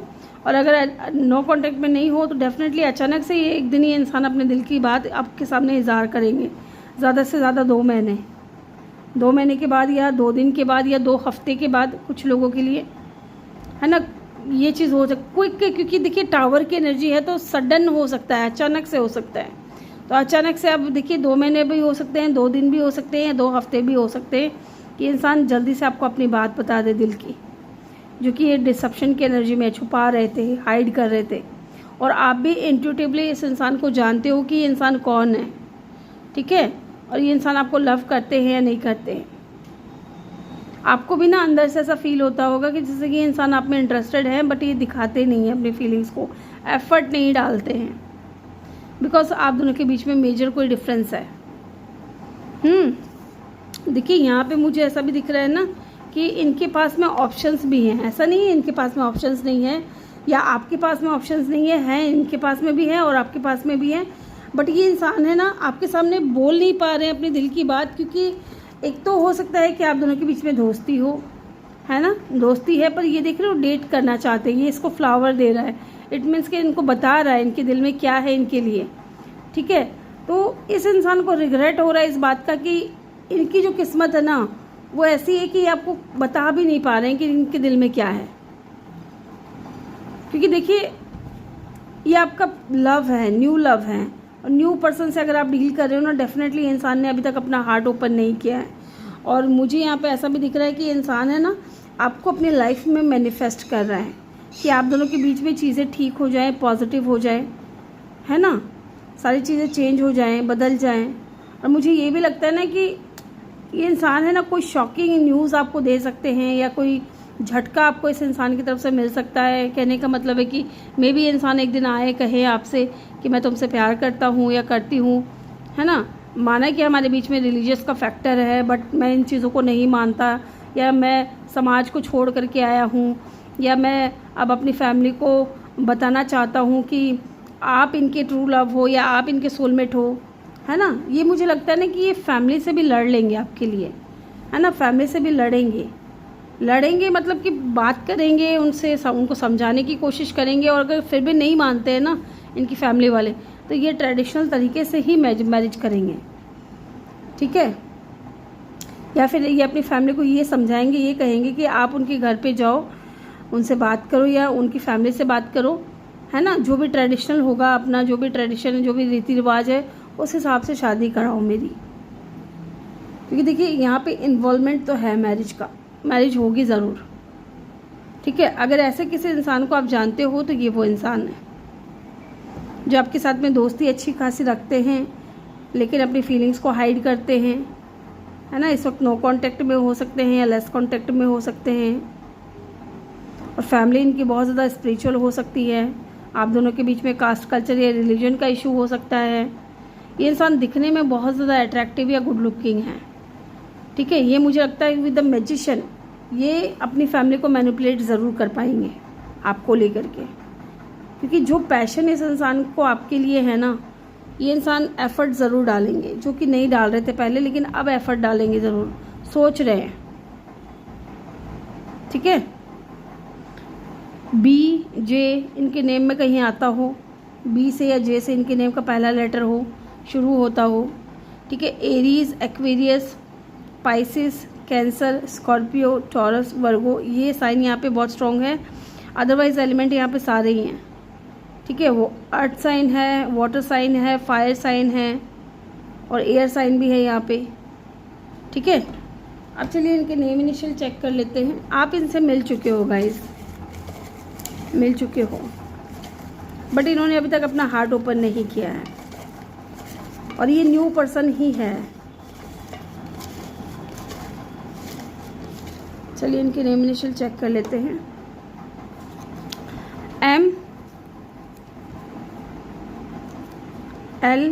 A: और अगर नो कांटेक्ट में नहीं हो तो डेफिनेटली अचानक से ये एक दिन ये इंसान अपने दिल की बात आपके सामने इज़हार करेंगे। ज़्यादा से ज़्यादा 2 महीने, 2 महीने के बाद या 2 दिन के बाद या 2 हफ्ते के बाद, कुछ लोगों के लिए, है ना, ये चीज़ हो सकती क्विक, क्योंकि देखिए टावर की एनर्जी है तो सडन हो सकता है, अचानक से हो सकता है। तो अचानक से अब देखिए 2 महीने भी हो सकते हैं, 2 दिन भी हो सकते हैं, 2 हफ्ते भी हो सकते हैं कि इंसान जल्दी से आपको अपनी बात बता दे दिल की, जो कि ये डिसेप्शन की एनर्जी में छुपा रहे थे, हाइड कर रहे थे। और आप भी इंट्यूटिवली इस इंसान को जानते हो कि ये इंसान कौन है, ठीक है, और ये इंसान आपको लव करते हैं या नहीं करते हैं। आपको भी ना अंदर से ऐसा फील होता होगा कि जैसे कि ये इंसान आप में इंटरेस्टेड है, बट ये दिखाते नहीं है अपनी फीलिंग्स को, एफर्ट नहीं डालते हैं, बिकॉज आप दोनों के बीच में मेजर कोई डिफरेंस है। देखिए यहाँ पे मुझे ऐसा भी दिख रहा है ना कि इनके पास में ऑप्शंस भी हैं, ऐसा नहीं है इनके पास में ऑप्शंस नहीं है, या आपके पास में ऑप्शंस नहीं है, इनके पास में भी है और आपके पास में भी है, बट ये इंसान है ना आपके सामने बोल नहीं पा रहे हैं अपने दिल की बात, क्योंकि एक तो हो सकता है कि आप दोनों के बीच में दोस्ती हो, है ना, दोस्ती है, पर ये देख रहे हो डेट करना चाहते हैं, ये इसको फ्लावर दे रहा है, इट मीन्स कि इनको बता रहा है इनके दिल में क्या है इनके लिए, ठीक है। तो इस इंसान को रिग्रेट हो रहा है इस बात का कि इनकी जो किस्मत है ना वो ऐसी है कि आपको बता भी नहीं पा रहे हैं कि इनके दिल में क्या है, क्योंकि देखिए ये आपका लव है, न्यू लव है, और न्यू पर्सन से अगर आप डील कर रहे हो ना, डेफिनेटली इंसान ने अभी तक अपना हार्ट ओपन नहीं किया है। और मुझे यहाँ पे ऐसा भी दिख रहा है कि इंसान है ना आपको अपनी लाइफ में मैनिफेस्ट कर रहा है कि आप दोनों के बीच में चीज़ें ठीक हो जाएं, पॉजिटिव हो जाएं, है ना, सारी चीज़ें चेंज हो जाएं, बदल जाएं। और मुझे ये भी लगता है ना कि ये इंसान है ना कोई शॉकिंग न्यूज़ आपको दे सकते हैं, या कोई झटका आपको इस इंसान की तरफ से मिल सकता है। कहने का मतलब है कि मे बी इंसान एक दिन आए कहे आपसे कि मैं तुमसे प्यार करता हूँ या करती हूँ, है ना, माना कि हमारे बीच में रिलीजियस का फैक्टर है, बट मैं इन चीज़ों को नहीं मानता, या मैं समाज को छोड़ करके आया हूँ, या मैं अब अपनी फैमिली को बताना चाहता हूँ कि आप इनके ट्रू लव हो या आप इनके सोलमेट हो, है ना। ये मुझे लगता है ना कि ये फैमिली से भी लड़ लेंगे आपके लिए, है ना, फैमिली से भी लड़ेंगे मतलब कि बात करेंगे उनसे, उनको समझाने की कोशिश करेंगे, और अगर फिर भी नहीं मानते हैं ना इनकी फैमिली वाले, तो ये ट्रेडिशनल तरीके से ही मैरिज करेंगे, ठीक है। या फिर ये अपनी फैमिली को ये समझाएंगे, ये कहेंगे कि आप उनके घर पे जाओ, उनसे बात करो या उनकी फैमिली से बात करो, है ना, जो भी ट्रेडिशनल होगा, अपना जो भी ट्रेडिशन, जो भी रीति रिवाज है उस हिसाब से शादी कराओ मेरी। क्योंकि देखिए यहाँ पे इन्वॉल्वमेंट तो है मैरिज का, मैरिज होगी ज़रूर, ठीक है। अगर ऐसे किसी इंसान को आप जानते हो तो ये वो इंसान है जो आपके साथ में दोस्ती अच्छी खासी रखते हैं, लेकिन अपनी फीलिंग्स को हाइड करते हैं, है ना। इस वक्त नो कांटेक्ट में हो सकते हैं या लेस कांटेक्ट में हो सकते हैं, और फैमिली इनकी बहुत ज़्यादा स्पिरिचुअल हो सकती है। आप दोनों के बीच में कास्ट, कल्चर या रिलीजन का इशू हो सकता है। ये इंसान दिखने में बहुत ज़्यादा अट्रैक्टिव या गुड लुकिंग है, ठीक है। ये मुझे लगता है विद द मैजिशियन ये अपनी फैमिली को मैनिपुलेट ज़रूर कर पाएंगे आपको लेकर के, क्योंकि जो पैशन इस इंसान को आपके लिए है ना, ये इंसान एफर्ट ज़रूर डालेंगे, जो कि नहीं डाल रहे थे पहले, लेकिन अब एफर्ट डालेंगे ज़रूर, सोच रहे हैं, ठीक है। बी, जे इनके नेम में कहीं आता हो, बी से या जे से इनके नेम का पहला लेटर हो, शुरू होता हो, ठीक है। Aries, Aquarius, Pisces, Cancer, Scorpio, Taurus, Virgo, ये साइन यहाँ पे बहुत स्ट्रॉन्ग है। अदरवाइज एलिमेंट यहाँ पे सारे ही हैं, ठीक है। वो अर्थ साइन है, वाटर साइन है, फायर साइन है, और एयर साइन भी है यहाँ पे, ठीक है। अब चलिए इनके नेम इनिशियल चेक कर लेते हैं। आप इनसे मिल चुके हो गाइस, मिल चुके हो, बट इन्होंने अभी तक अपना हार्ट ओपन नहीं किया है, और ये न्यू पर्सन ही है। चलिए इनके नेम इनिशियल चेक कर लेते हैं। M, L,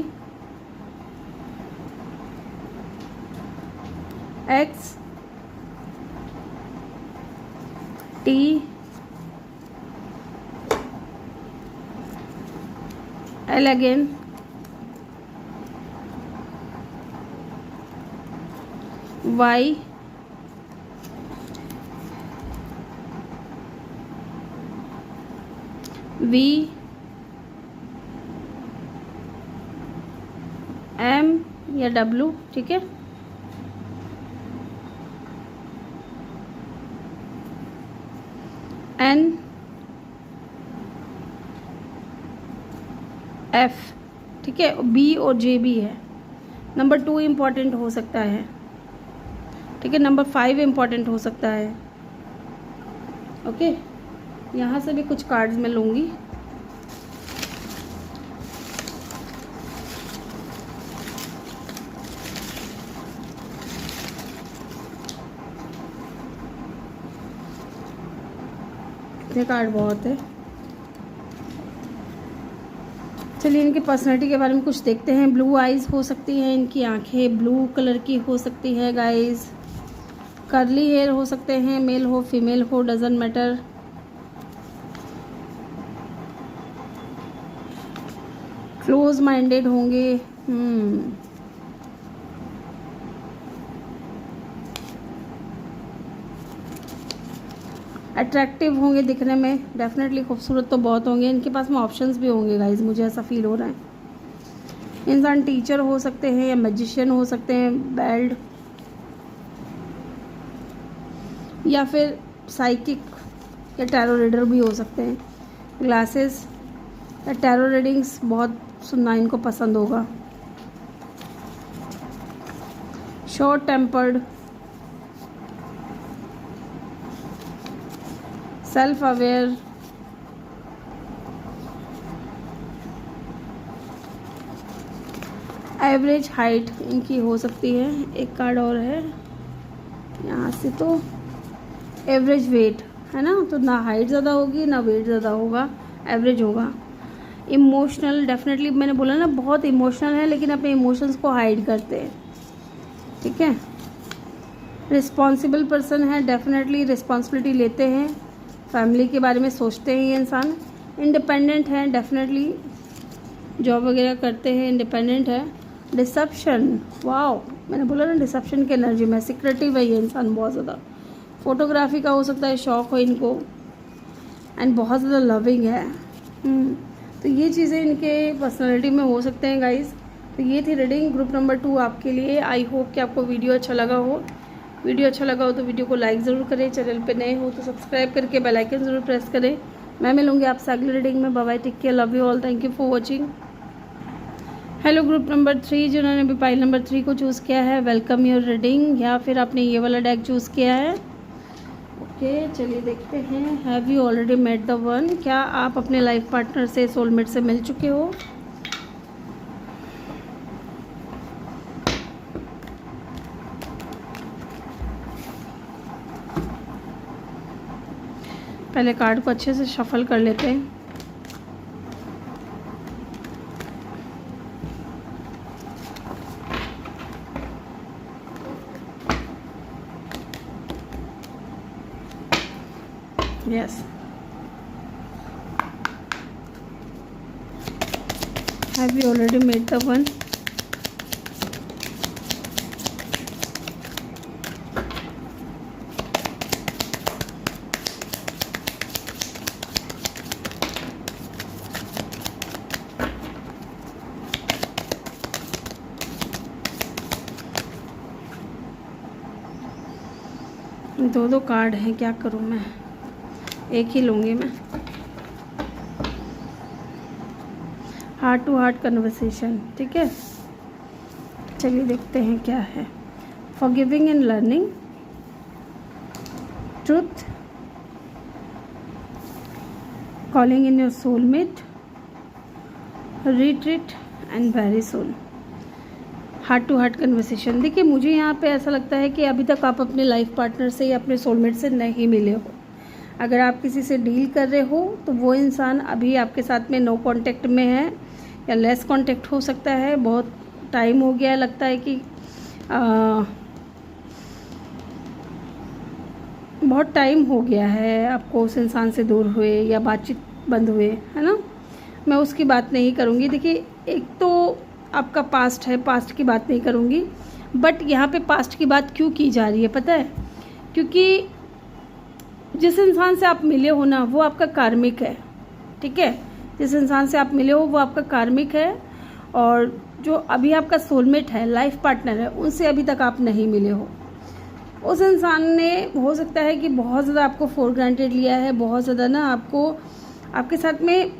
A: X, T, L again, Y, V, M या W, ठीक है। N, F, ठीक है। B और J भी है। नंबर 2 इम्पॉर्टेंट हो सकता है, ठीक है। नंबर 5 इम्पॉर्टेंट हो सकता है। ओके, यहाँ से भी कुछ कार्ड्स मैं लूँगी। इतने कार्ड बहुत है। चलिए इनकी पर्सनैलिटी के बारे में कुछ देखते हैं। ब्लू आइज़ हो सकती हैं, इनकी आंखें ब्लू कलर की हो सकती है गाइस। कर्ली हेयर हो सकते हैं, मेल हो फीमेल हो डजंट मैटर। क्लोज माइंडेड होंगे। अट्रैक्टिव होंगे दिखने में, डेफिनेटली खूबसूरत तो बहुत होंगे। इनके पास में ऑप्शंस भी होंगे गाइज, मुझे ऐसा फील हो रहा है। इंसान टीचर हो सकते हैं या मैजिशियन हो सकते हैं, बेल्ड या फिर साइकिक या टैरो रीडर भी हो सकते हैं। ग्लासेस या टैरो रीडिंग्स बहुत सुनना इनको पसंद होगा। Short tempered, self aware, average height इनकी हो सकती है। एक कार्ड और है यहाँ से, तो एवरेज वेट है ना, तो ना हाइट ज़्यादा होगी ना वेट ज़्यादा होगा, एवरेज होगा। इमोशनल, डेफिनेटली मैंने बोला ना बहुत इमोशनल है, लेकिन अपने इमोशंस को हाइड करते हैं, ठीक है। रिस्पॉन्सिबल पर्सन है, डेफिनेटली रिस्पॉन्सिबिलिटी लेते हैं, फैमिली के बारे में सोचते हैं ये इंसान। इंडिपेंडेंट है, डेफिनेटली जॉब वगैरह करते हैं, इंडिपेंडेंट है। डिसेप्शन, वाओ, मैंने बोला ना डिसेप्शन की एनर्जी में, सिक्रेटिव है ये इंसान बहुत ज़्यादा। फोटोग्राफी का हो सकता है शौक हो इनको, एंड बहुत ज़्यादा लविंग है। तो ये चीज़ें इनके पर्सनालिटी में हो सकते हैं गाइस। तो ये थी रीडिंग ग्रुप नंबर 2 आपके लिए। आई होप कि आपको वीडियो अच्छा लगा हो। वीडियो अच्छा लगा हो तो वीडियो को लाइक ज़रूर करें, चैनल पे नए हो तो सब्सक्राइब करके बेल आइकन ज़रूर प्रेस करें। मैं मिलूंगी आपसे अगली रीडिंग में। Bye bye, take care, love you all, thank you for watching. Hello group number 3, जिन्होंने भी पाइल नंबर 3 को चूज़ किया है, वेलकम योर रीडिंग। या फिर आपने ये वाला डेक चूज़ किया है, ओके चलिए देखते हैं। Have you already met the one, क्या आप अपने लाइफ पार्टनर से, सोलमेट से मिल चुके हो? पहले कार्ड को अच्छे से शफल कर लेते हैं। Yes. Have you already made the one? दो कार्ड हैं, क्या करूं मैं, एक ही लूँगी मैं। हार्ट टू हार्ट कन्वर्सेशन, ठीक है। चलिए देखते हैं क्या है। Forgiving and learning, truth, calling in your soulmate, retreat and very soon. Heart to heart conversation. देखिए मुझे यहाँ पे ऐसा लगता है कि अभी तक आप अपने लाइफ पार्टनर से या अपने सोलमेट से नहीं मिले हो। अगर आप किसी से डील कर रहे हो तो वो इंसान अभी आपके साथ में नो कांटेक्ट में है या लेस कांटेक्ट हो सकता है। बहुत टाइम हो गया है, लगता है कि बहुत टाइम हो गया है आपको उस इंसान से दूर हुए या बातचीत बंद हुए, है ना। मैं उसकी बात नहीं करूँगी। देखिए एक तो आपका पास्ट है, पास्ट की बात नहीं करूँगी, बट यहाँ पे पास्ट की बात क्यों की जा रही है पता है? क्योंकि जिस इंसान से आप मिले हो ना वो आपका कार्मिक है, ठीक है। जिस इंसान से आप मिले हो वो आपका कार्मिक है, और जो अभी आपका सोलमेट है, लाइफ पार्टनर है, उनसे अभी तक आप नहीं मिले हो। उस इंसान ने हो सकता है कि बहुत ज़्यादा आपको फॉर ग्रांटेड लिया है, बहुत ज़्यादा ना आपको आपके साथ में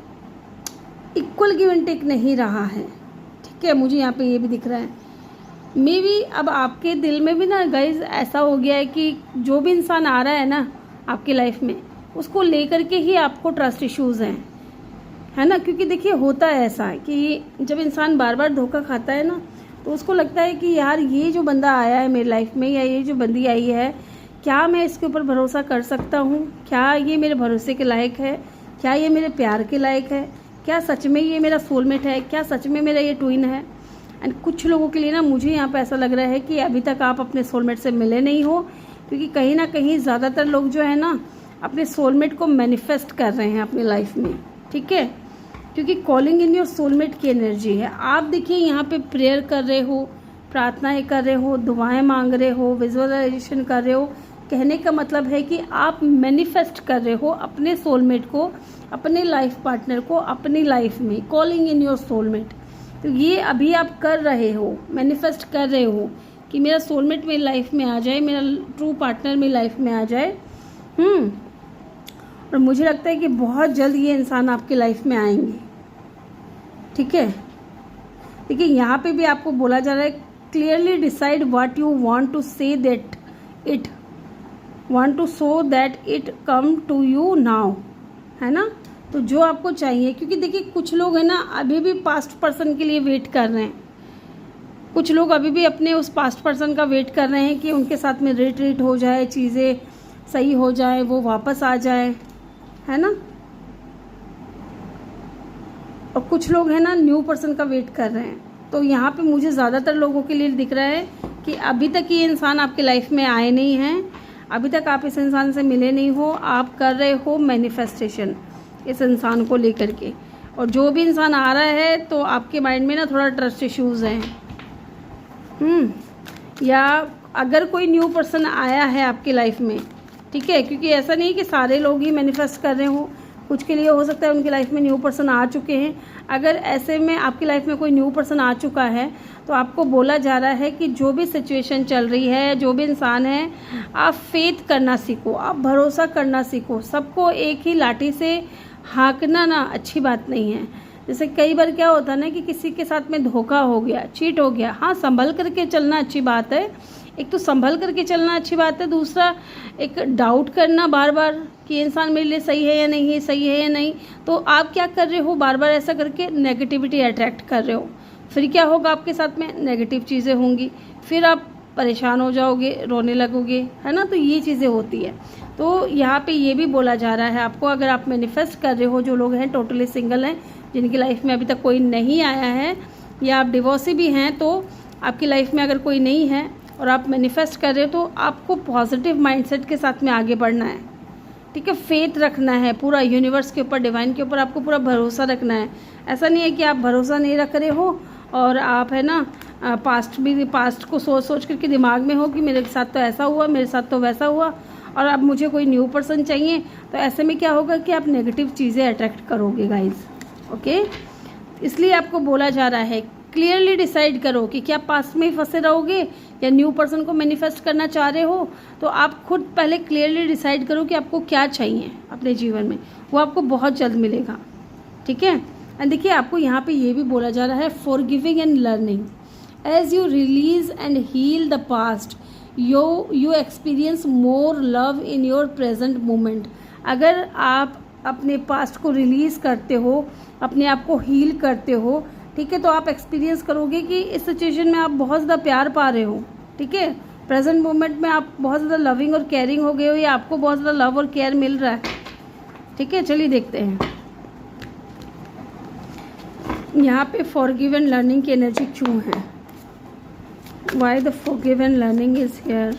A: इक्वल गिव एंड टेक नहीं रहा है, ठीक है। मुझे यहाँ पे ये भी दिख रहा है। मे बी अब आपके दिल में भी ना गाइज ऐसा हो गया है कि जो भी इंसान आ रहा है ना आपकी लाइफ में, उसको लेकर के ही आपको ट्रस्ट इश्यूज़ हैं, है ना। क्योंकि देखिए होता है ऐसा कि जब इंसान बार बार धोखा खाता है ना तो उसको लगता है कि यार ये जो बंदा आया है मेरी लाइफ में या ये जो बंदी आई है, क्या मैं इसके ऊपर भरोसा कर सकता हूँ? क्या ये मेरे भरोसे के लायक है? क्या ये मेरे प्यार के लायक है? क्या सच में ये मेरा सोलमेट है? क्या सच में मेरा ये ट्विन है? एंड कुछ लोगों के लिए ना मुझे यहाँ पे ऐसा लग रहा है कि अभी तक आप अपने सोलमेट से मिले नहीं हो, क्योंकि कहीं ना कहीं ज़्यादातर लोग जो है ना अपने सोलमेट को मैनिफेस्ट कर रहे हैं अपनी लाइफ में, ठीक है। क्योंकि कॉलिंग इन योर सोलमेट की एनर्जी है। आप देखिए यहाँ पे प्रेयर कर रहे हो, प्रार्थनाएं कर रहे हो, दुआएं मांग रहे हो, विजुअलाइजेशन कर रहे हो। कहने का मतलब है कि आप मैनिफेस्ट कर रहे हो अपने सोलमेट को, अपने लाइफ पार्टनर को अपनी लाइफ में, कॉलिंग इन योर सोलमेट। तो ये अभी आप कर रहे हो, मैनिफेस्ट कर रहे हो कि मेरा सोलमेट मेरी लाइफ में आ जाए, मेरा ट्रू पार्टनर मेरी लाइफ में आ जाए। और मुझे लगता है कि बहुत जल्द ये इंसान आपकी लाइफ में आएंगे, ठीक है। देखिए यहाँ पे भी आपको बोला जा रहा है, clearly decide what you want to say that it want to so that it come to you now, है ना। तो जो आपको चाहिए, क्योंकि देखिए कुछ लोग है ना अभी भी पास्ट पर्सन के लिए वेट कर रहे हैं। कुछ लोग अभी भी अपने उस पास्ट पर्सन का वेट कर रहे हैं कि उनके साथ में रिट्रीट हो जाए, चीज़ें सही हो जाए, वो वापस आ जाए, है ना। और कुछ लोग हैं ना न्यू पर्सन का वेट कर रहे हैं। तो यहाँ पे मुझे ज़्यादातर लोगों के लिए दिख रहा है कि अभी तक ये इंसान आपकी लाइफ में आए नहीं हैं, अभी तक आप इस इंसान से मिले नहीं हो। आप कर रहे हो मैनिफेस्टेशन इस इंसान को लेकर के, और जो भी इंसान आ रहा है तो आपके माइंड में ना थोड़ा ट्रस्ट इश्यूज़ हैं। या अगर कोई न्यू पर्सन आया है आपकी लाइफ में, ठीक है, क्योंकि ऐसा नहीं कि सारे लोग ही मैनिफेस्ट कर रहे हो, कुछ के लिए हो सकता है उनकी लाइफ में न्यू पर्सन आ चुके हैं। अगर ऐसे में आपकी लाइफ में कोई न्यू पर्सन आ चुका है तो आपको बोला जा रहा है कि जो भी सिचुएशन चल रही है, जो भी इंसान है, आप फेथ करना सीखो, आप भरोसा करना सीखो। सबको एक ही लाठी से हाँकना ना अच्छी बात नहीं है। जैसे कई बार क्या होता है ना कि किसी के साथ में धोखा हो गया, चीट हो गया, हाँ संभल करके चलना अच्छी बात है। एक तो संभल करके चलना अच्छी बात है, दूसरा एक डाउट करना बार बार कि इंसान मेरे लिए सही है या नहीं है, सही है या नहीं। तो आप क्या कर रहे हो, बार बार ऐसा करके नेगेटिविटी अट्रैक्ट कर रहे हो। फिर क्या होगा आपके साथ में, नेगेटिव चीज़ें होंगी, फिर आप परेशान हो जाओगे, रोने लगोगे, है ना। तो ये चीज़ें होती है। तो यहाँ पे ये भी बोला जा रहा है आपको, अगर आप मैनिफेस्ट कर रहे हो, जो लोग हैं टोटली सिंगल हैं, जिनकी लाइफ में अभी तक कोई नहीं आया है, या आप डिवोर्सी भी हैं, तो आपकी लाइफ में अगर कोई नहीं है और आप मैनिफेस्ट कर रहे हो, तो आपको पॉजिटिव माइंडसेट के साथ में आगे बढ़ना है, ठीक है। फेथ रखना है पूरा यूनिवर्स के ऊपर, डिवाइन के ऊपर आपको पूरा भरोसा रखना है। ऐसा नहीं है कि आप भरोसा नहीं रख रहे हो और आप है ना पास्ट को सोच सोच करके दिमाग में हो कि मेरे साथ तो ऐसा हुआ, मेरे साथ तो वैसा हुआ, और अब मुझे कोई न्यू पर्सन चाहिए। तो ऐसे में क्या होगा कि आप नेगेटिव चीज़ें अट्रैक्ट करोगे गाइज, ओके। इसलिए आपको बोला जा रहा है, क्लियरली डिसाइड करो कि क्या पास्ट में ही फंसे रहोगे या न्यू पर्सन को मैनिफेस्ट करना चाह रहे हो। तो आप खुद पहले क्लियरली डिसाइड करो कि आपको क्या चाहिए अपने जीवन में, वो आपको बहुत जल्द मिलेगा, ठीक है। एंड देखिए आपको यहाँ पे ये भी बोला जा रहा है, forgiving and learning as you release and heal the past you experience more love in your present moment. अगर आप अपने पास्ट को रिलीज़ करते हो, अपने आप को हील करते हो, ठीक है। तो आप एक्सपीरियंस करोगे कि इस सिचुएशन में आप बहुत ज़्यादा प्यार पा रहे हो, ठीक है। प्रेजेंट मोमेंट में आप बहुत ज़्यादा लविंग और केयरिंग हो गए हो, या आपको बहुत ज़्यादा लव और केयर मिल रहा है, ठीक है। चलिए देखते हैं यहाँ पे फॉरगिव एंड लर्निंग की एनर्जी क्यों है। Why the forgive and learning is here.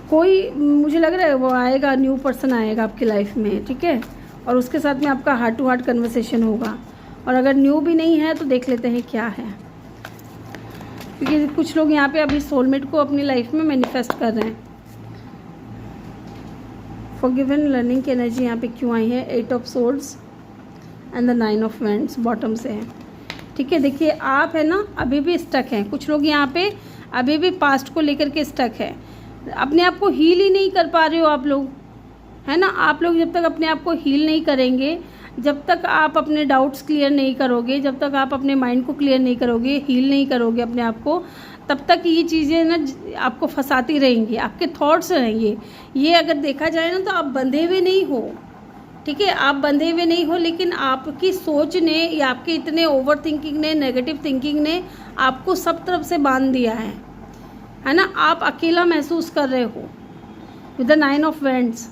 A: कोई मुझे लग रहा है वो आएगा, न्यू पर्सन आएगा आपकी लाइफ में, ठीक है। और उसके साथ में आपका हार्ट टू हार्ट कन्वर्सेशन होगा। और अगर न्यू भी नहीं है तो देख लेते हैं क्या है, क्योंकि कुछ लोग यहाँ पे अपनी सोलमेट को अपनी लाइफ में मैनिफेस्ट कर रहे हैं। फॉरगिवन लर्निंग की एनर्जी यहाँ पे क्यों आई है। 8 of swords and the 9 of wands bottom से है, ठीक है। देखिए आप है ना अभी भी स्टक हैं, कुछ लोग यहाँ पे अभी भी पास्ट को लेकर के स्टक है, अपने आप को हील ही नहीं कर पा रहे हो आप लोग, है ना। आप लोग जब तक अपने आप को हील नहीं करेंगे, जब तक आप अपने डाउट्स क्लियर नहीं करोगे, जब तक आप अपने माइंड को क्लियर नहीं करोगे, हील नहीं करोगे अपने आप को, तब तक ये चीज़ें ना आपको फंसाती रहेंगी, आपके थॉट्स रहेंगे। ये अगर देखा जाए ना तो आप बंधे हुए नहीं हो, ठीक है। आप बंधे हुए नहीं हो, लेकिन आपकी सोच ने या आपके इतने ओवर थिंकिंग ने, नेगेटिव थिंकिंग ने आपको सब तरफ से बांध दिया है ना। आप अकेला महसूस कर रहे हो विद द 9 ऑफ वैंड्स,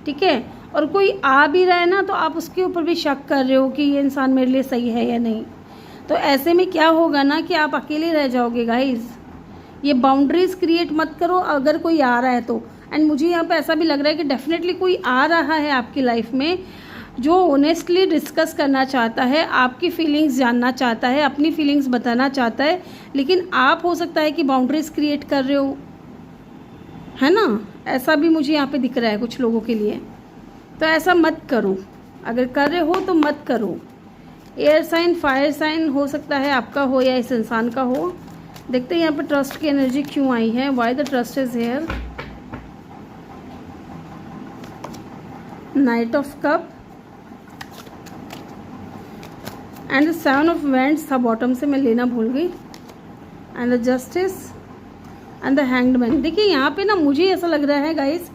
A: ठीक है। और कोई आ भी रहा है ना तो आप उसके ऊपर भी शक कर रहे हो कि ये इंसान मेरे लिए सही है या नहीं। तो ऐसे में क्या होगा ना कि आप अकेले रह जाओगे गाइस। ये बाउंड्रीज क्रिएट मत करो अगर कोई आ रहा है तो। एंड मुझे यहाँ पे ऐसा भी लग रहा है कि डेफिनेटली कोई आ रहा है आपकी लाइफ में जो ऑनेस्टली डिस्कस करना चाहता है, आपकी फीलिंग्स जानना चाहता है, अपनी फीलिंग्स बताना चाहता है, लेकिन आप हो सकता है कि बाउंड्रीज क्रिएट कर रहे हो, है ना। ऐसा भी मुझे यहाँ पे दिख रहा है कुछ लोगों के लिए। तो ऐसा मत करो, अगर कर रहे हो तो मत करो। एयर साइन, फायर साइन हो सकता है आपका हो या इस इंसान का हो। देखते हैं यहाँ पे ट्रस्ट की एनर्जी क्यों आई है। Why the trust is here. Night of cup and the 7 of wands था बॉटम से, मैं लेना भूल गई। And the justice and the hanged man. देखिए यहाँ पे ना मुझे ऐसा लग रहा है गाइस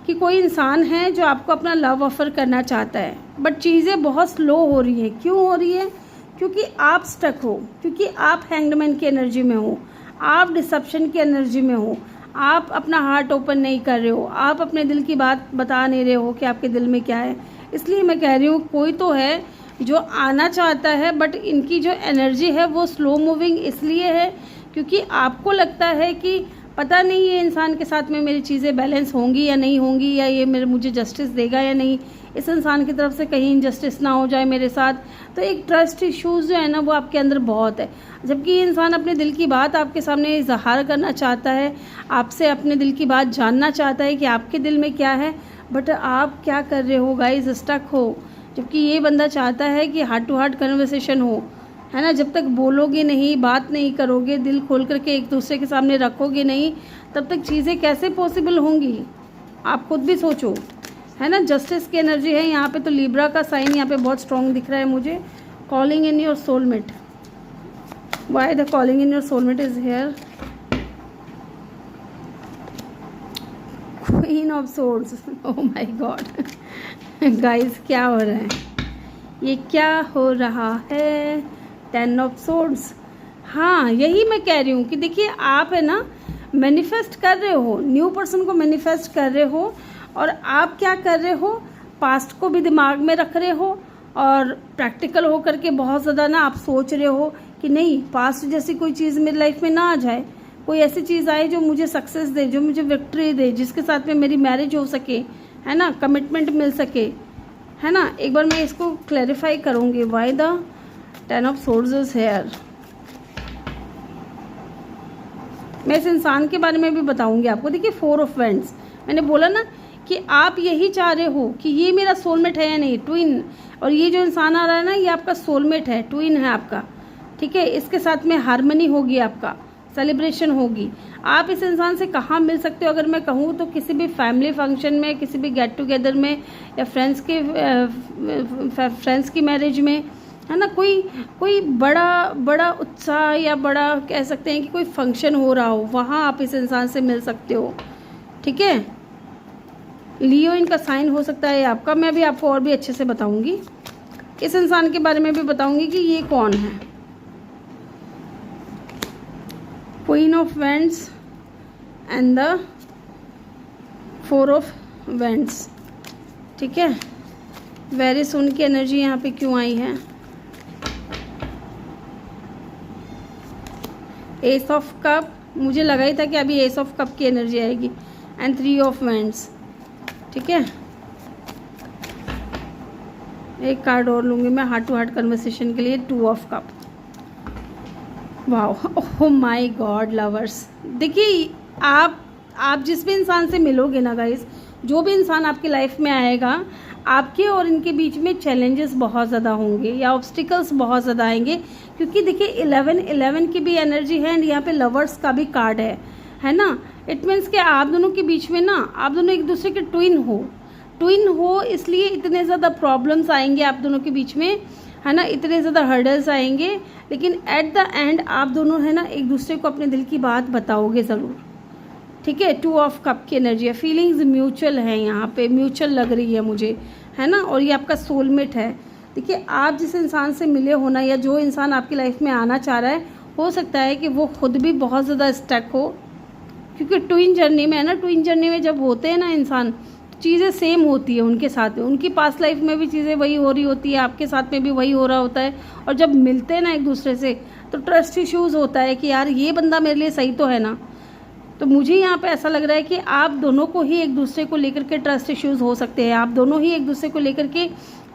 A: कि कोई इंसान है जो आपको अपना लव ऑफर करना चाहता है, बट चीज़ें बहुत स्लो हो रही है। क्यों हो रही है? क्योंकि आप स्टक हो, क्योंकि आप हैंगडमैन की एनर्जी में हो, आप डिसेप्शन की एनर्जी में हो, आप अपना हार्ट ओपन नहीं कर रहे हो, आप अपने दिल की बात बता नहीं रहे हो कि आपके दिल में क्या है। इसलिए मैं कह रही हूँ कोई तो है जो आना चाहता है, बट इनकी जो एनर्जी है वो स्लो मूविंग इसलिए है क्योंकि आपको लगता है कि पता नहीं ये इंसान के साथ में मेरी चीज़ें बैलेंस होंगी या नहीं होंगी, या ये मुझे जस्टिस देगा या नहीं, इस इंसान की तरफ से कहीं इनजस्टिस ना हो जाए मेरे साथ। तो एक ट्रस्ट इश्यूज़ जो है ना वो आपके अंदर बहुत है, जबकि ये इंसान अपने दिल की बात आपके सामने इजहार करना चाहता है, आपसे अपने दिल की बात जानना चाहता है कि आपके दिल में क्या है। बट आप क्या कर रहे हो गाइस? स्टक हो। जबकि ये बंदा चाहता है कि हार्ट टू हार्ट कन्वर्सेशन हो, है ना। जब तक बोलोगे नहीं, बात नहीं करोगे, दिल खोल करके एक दूसरे के सामने रखोगे नहीं, तब तक चीज़ें कैसे पॉसिबल होंगी? आप खुद भी सोचो, है ना। जस्टिस की एनर्जी है यहाँ पे, तो लिब्रा का साइन यहाँ पे बहुत स्ट्रॉन्ग दिख रहा है मुझे। Calling in your soulmate. Why the calling in your soulmate is here. Queen of swords. Oh my God guys, क्या हो रहा है? ये क्या हो रहा है? 10 ऑफ सोर्ड्स। हाँ, यही मैं कह रही हूँ कि देखिए आप है ना मैनिफेस्ट कर रहे हो, न्यू पर्सन को मैनिफेस्ट कर रहे हो, और आप क्या कर रहे हो, पास्ट को भी दिमाग में रख रहे हो, और प्रैक्टिकल हो करके बहुत ज़्यादा ना आप सोच रहे हो कि नहीं पास्ट जैसी कोई चीज़ मेरी लाइफ में ना आ जाए, कोई ऐसी चीज़ आए जो मुझे सक्सेस दे, जो मुझे विक्ट्री दे, जिसके साथ में मेरी मैरिज हो सके, है ना, कमिटमेंट मिल सके, है ना। एक बार मैं इसको क्लैरिफाई करूँगी। Why the 10 of swords is here. मैं इस इंसान के बारे में भी बताऊंगी आपको। देखिए 4 ऑफ वैंड्स, मैंने बोला ना कि आप यही चाह रहे हो कि ये मेरा सोलमेट है या नहीं, ट्विन। और ये जो इंसान आ रहा है ना ये आपका सोलमेट है, ट्विन है आपका, ठीक है। इसके साथ में हार्मनी होगी, आपका सेलिब्रेशन होगी। आप इस इंसान से कहाँ मिल सकते हो? अगर मैं कहूँ तो किसी भी फैमिली फंक्शन में, किसी भी गेट टुगेदर में, या फ्रेंड्स की मैरिज में, है ना। कोई बड़ा उत्साह या बड़ा कह सकते हैं कि कोई फंक्शन हो रहा हो, वहाँ आप इस इंसान से मिल सकते हो, ठीक है। लियो इनका साइन हो सकता है आपका, मैं भी आपको और भी अच्छे से बताऊंगी। इस इंसान के बारे में भी बताऊंगी कि ये कौन है। Queen of vends and the 4 of vends, ठीक है। वेरी सुन की एनर्जी यहाँ पे क्यों आई है? एस ऑफ कप, मुझे लगा ही था कि अभी एस ऑफ कप की एनर्जी आएगी, एंड 3 ऑफ वेंड्स, ठीक है। एक कार्ड और लूँगी मैं हार्ट टू हार्ट कन्वर्सेशन के लिए, 2 of cup. Wow, oh my God lovers, देखिए आप जिस भी इंसान से मिलोगे ना गाइस, जो भी इंसान आपकी लाइफ में आएगा, आपके और इनके बीच में चैलेंजेस बहुत ज़्यादा होंगे या ऑब्स्टिकल्स बहुत ज़्यादा आएंगे, क्योंकि देखिए 11 की भी एनर्जी है एंड यहाँ पे लवर्स का भी कार्ड है ना। इट मीन्स कि आप दोनों के बीच में ना, आप दोनों एक दूसरे के ट्विन हो, इसलिए इतने ज़्यादा प्रॉब्लम्स आएंगे आप दोनों के बीच में, है ना, इतने ज़्यादा हर्डल्स आएंगे, लेकिन एट द एंड आप दोनों है ना एक दूसरे को अपने दिल की बात बताओगे ज़रूर, ठीक है। 2 ऑफ कप की एनर्जी है, फीलिंग्स म्यूचुअल है, यहाँ पे म्यूचुअल लग रही है मुझे, है ना, और ये आपका सोलमेट है। देखिए आप जिस इंसान से मिले हो ना, या जो इंसान आपकी लाइफ में आना चाह रहा है, हो सकता है कि वो खुद भी बहुत ज़्यादा स्टक हो, क्योंकि ट्विन जर्नी में है ना, ट्विन जर्नी में जब होते हैं ना इंसान, चीज़ें सेम होती है उनके साथ में, उनकी पास्ट लाइफ में भी चीज़ें वही हो रही होती है, आपके साथ में भी वही हो रहा होता है, और जब मिलते हैं ना एक दूसरे से तो ट्रस्ट इश्यूज़ होता है कि यार ये बंदा मेरे लिए सही तो है ना। तो मुझे यहाँ पे ऐसा लग रहा है कि आप दोनों को ही एक दूसरे को लेकर के ट्रस्ट इश्यूज़ हो सकते हैं, आप दोनों ही एक दूसरे को लेकर के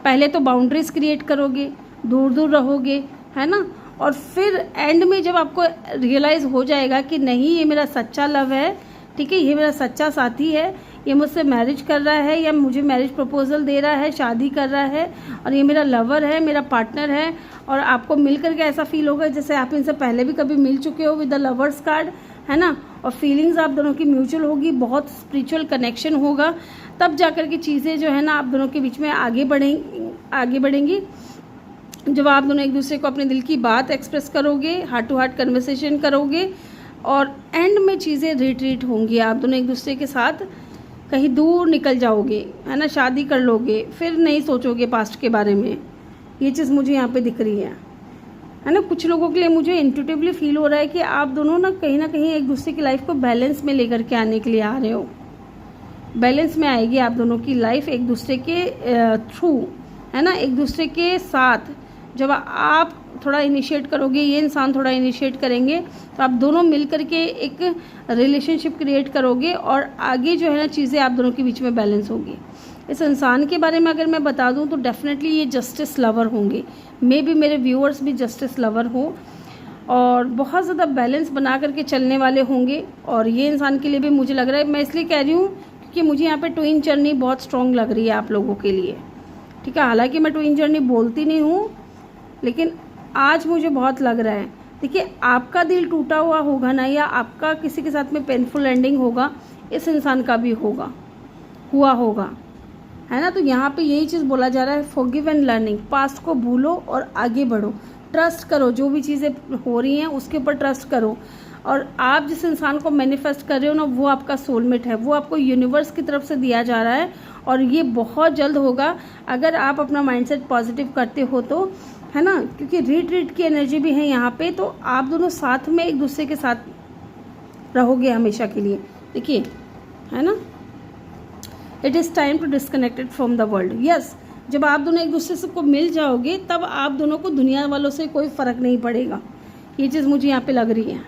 A: पहले तो बाउंड्रीज क्रिएट करोगे, दूर दूर रहोगे, है ना, और फिर एंड में जब आपको रियलाइज़ हो जाएगा कि नहीं ये मेरा सच्चा लव है, ठीक है, ये मेरा सच्चा साथी है, ये मुझसे मैरिज कर रहा है या मुझे मैरिज प्रपोजल दे रहा है, शादी कर रहा है, और ये मेरा लवर है, मेरा पार्टनर है, और आपको मिल करके ऐसा फील होगा जैसे आप इनसे पहले भी कभी मिल चुके हो विद द लवर्स कार्ड, है ना, और फीलिंग्स आप दोनों की म्यूचुअल होगी, बहुत स्पिरिचुअल कनेक्शन होगा, तब जाकर के चीज़ें जो है ना आप दोनों के बीच में आगे बढ़ेंगी। जब आप दोनों एक दूसरे को अपने दिल की बात एक्सप्रेस करोगे, हार्ट टू हार्ट कन्वर्सेशन करोगे, और एंड में चीज़ें रिट्रीट होंगी, आप दोनों एक दूसरे के साथ कहीं दूर निकल जाओगे, है ना, शादी कर लोगे, फिर नहीं सोचोगे पास्ट के बारे में। ये चीज़ मुझे यहाँ पे दिख रही है ना। कुछ लोगों के लिए मुझे इंट्यूटिवली फील हो रहा है कि आप दोनों ना कहीं एक दूसरे की लाइफ को बैलेंस में लेकर के आने के लिए आ रहे हो। बैलेंस में आएगी आप दोनों की लाइफ एक दूसरे के थ्रू, है ना, एक दूसरे के साथ। जब आप थोड़ा इनिशिएट करोगे, ये इंसान थोड़ा इनिशिएट करेंगे, तो आप दोनों मिल करके एक रिलेशनशिप क्रिएट करोगे, और आगे जो है ना चीज़ें आप दोनों के बीच में बैलेंस होगी। इस इंसान के बारे में अगर मैं बता दूं तो डेफिनेटली ये जस्टिस लवर होंगे, मे बी मेरे व्यूअर्स भी जस्टिस लवर हो, और बहुत ज़्यादा बैलेंस बना करके चलने वाले होंगे। और ये इंसान के लिए भी मुझे लग रहा है, मैं इसलिए कह रही हूँ क्योंकि मुझे यहाँ पे ट्विन जर्नी बहुत स्ट्रॉन्ग लग रही है आप लोगों के लिए, ठीक है। हालांकि मैं ट्विन जर्नी बोलती नहीं हूँ, लेकिन आज मुझे बहुत लग रहा है। देखिए आपका दिल टूटा हुआ होगा ना, या आपका किसी के साथ में पेनफुल एंडिंग होगा, इस इंसान का भी हुआ होगा, है ना। तो यहाँ पे यही चीज़ बोला जा रहा है, फॉरगिव एंड लर्निंग, पास्ट को भूलो और आगे बढ़ो, ट्रस्ट करो, जो भी चीज़ें हो रही हैं उसके ऊपर ट्रस्ट करो। और आप जिस इंसान को मैनिफेस्ट कर रहे हो ना, वो आपका सोलमेट है, वो आपको यूनिवर्स की तरफ से दिया जा रहा है, और ये बहुत जल्द होगा अगर आप अपना माइंडसेट पॉजिटिव करते हो तो, है ना, क्योंकि रीट्रीट की एनर्जी भी है यहाँ पे। तो आप दोनों साथ में एक दूसरे के साथ रहोगे हमेशा के लिए, देखिए, है ना। It is time to disconnected from the world. Yes, जब आप दोनों एक दूसरे से को मिल जाओगे, तब आप दोनों को दुनिया वालों से कोई फ़र्क नहीं पड़ेगा। ये चीज़ मुझे यहाँ पे लग रही है।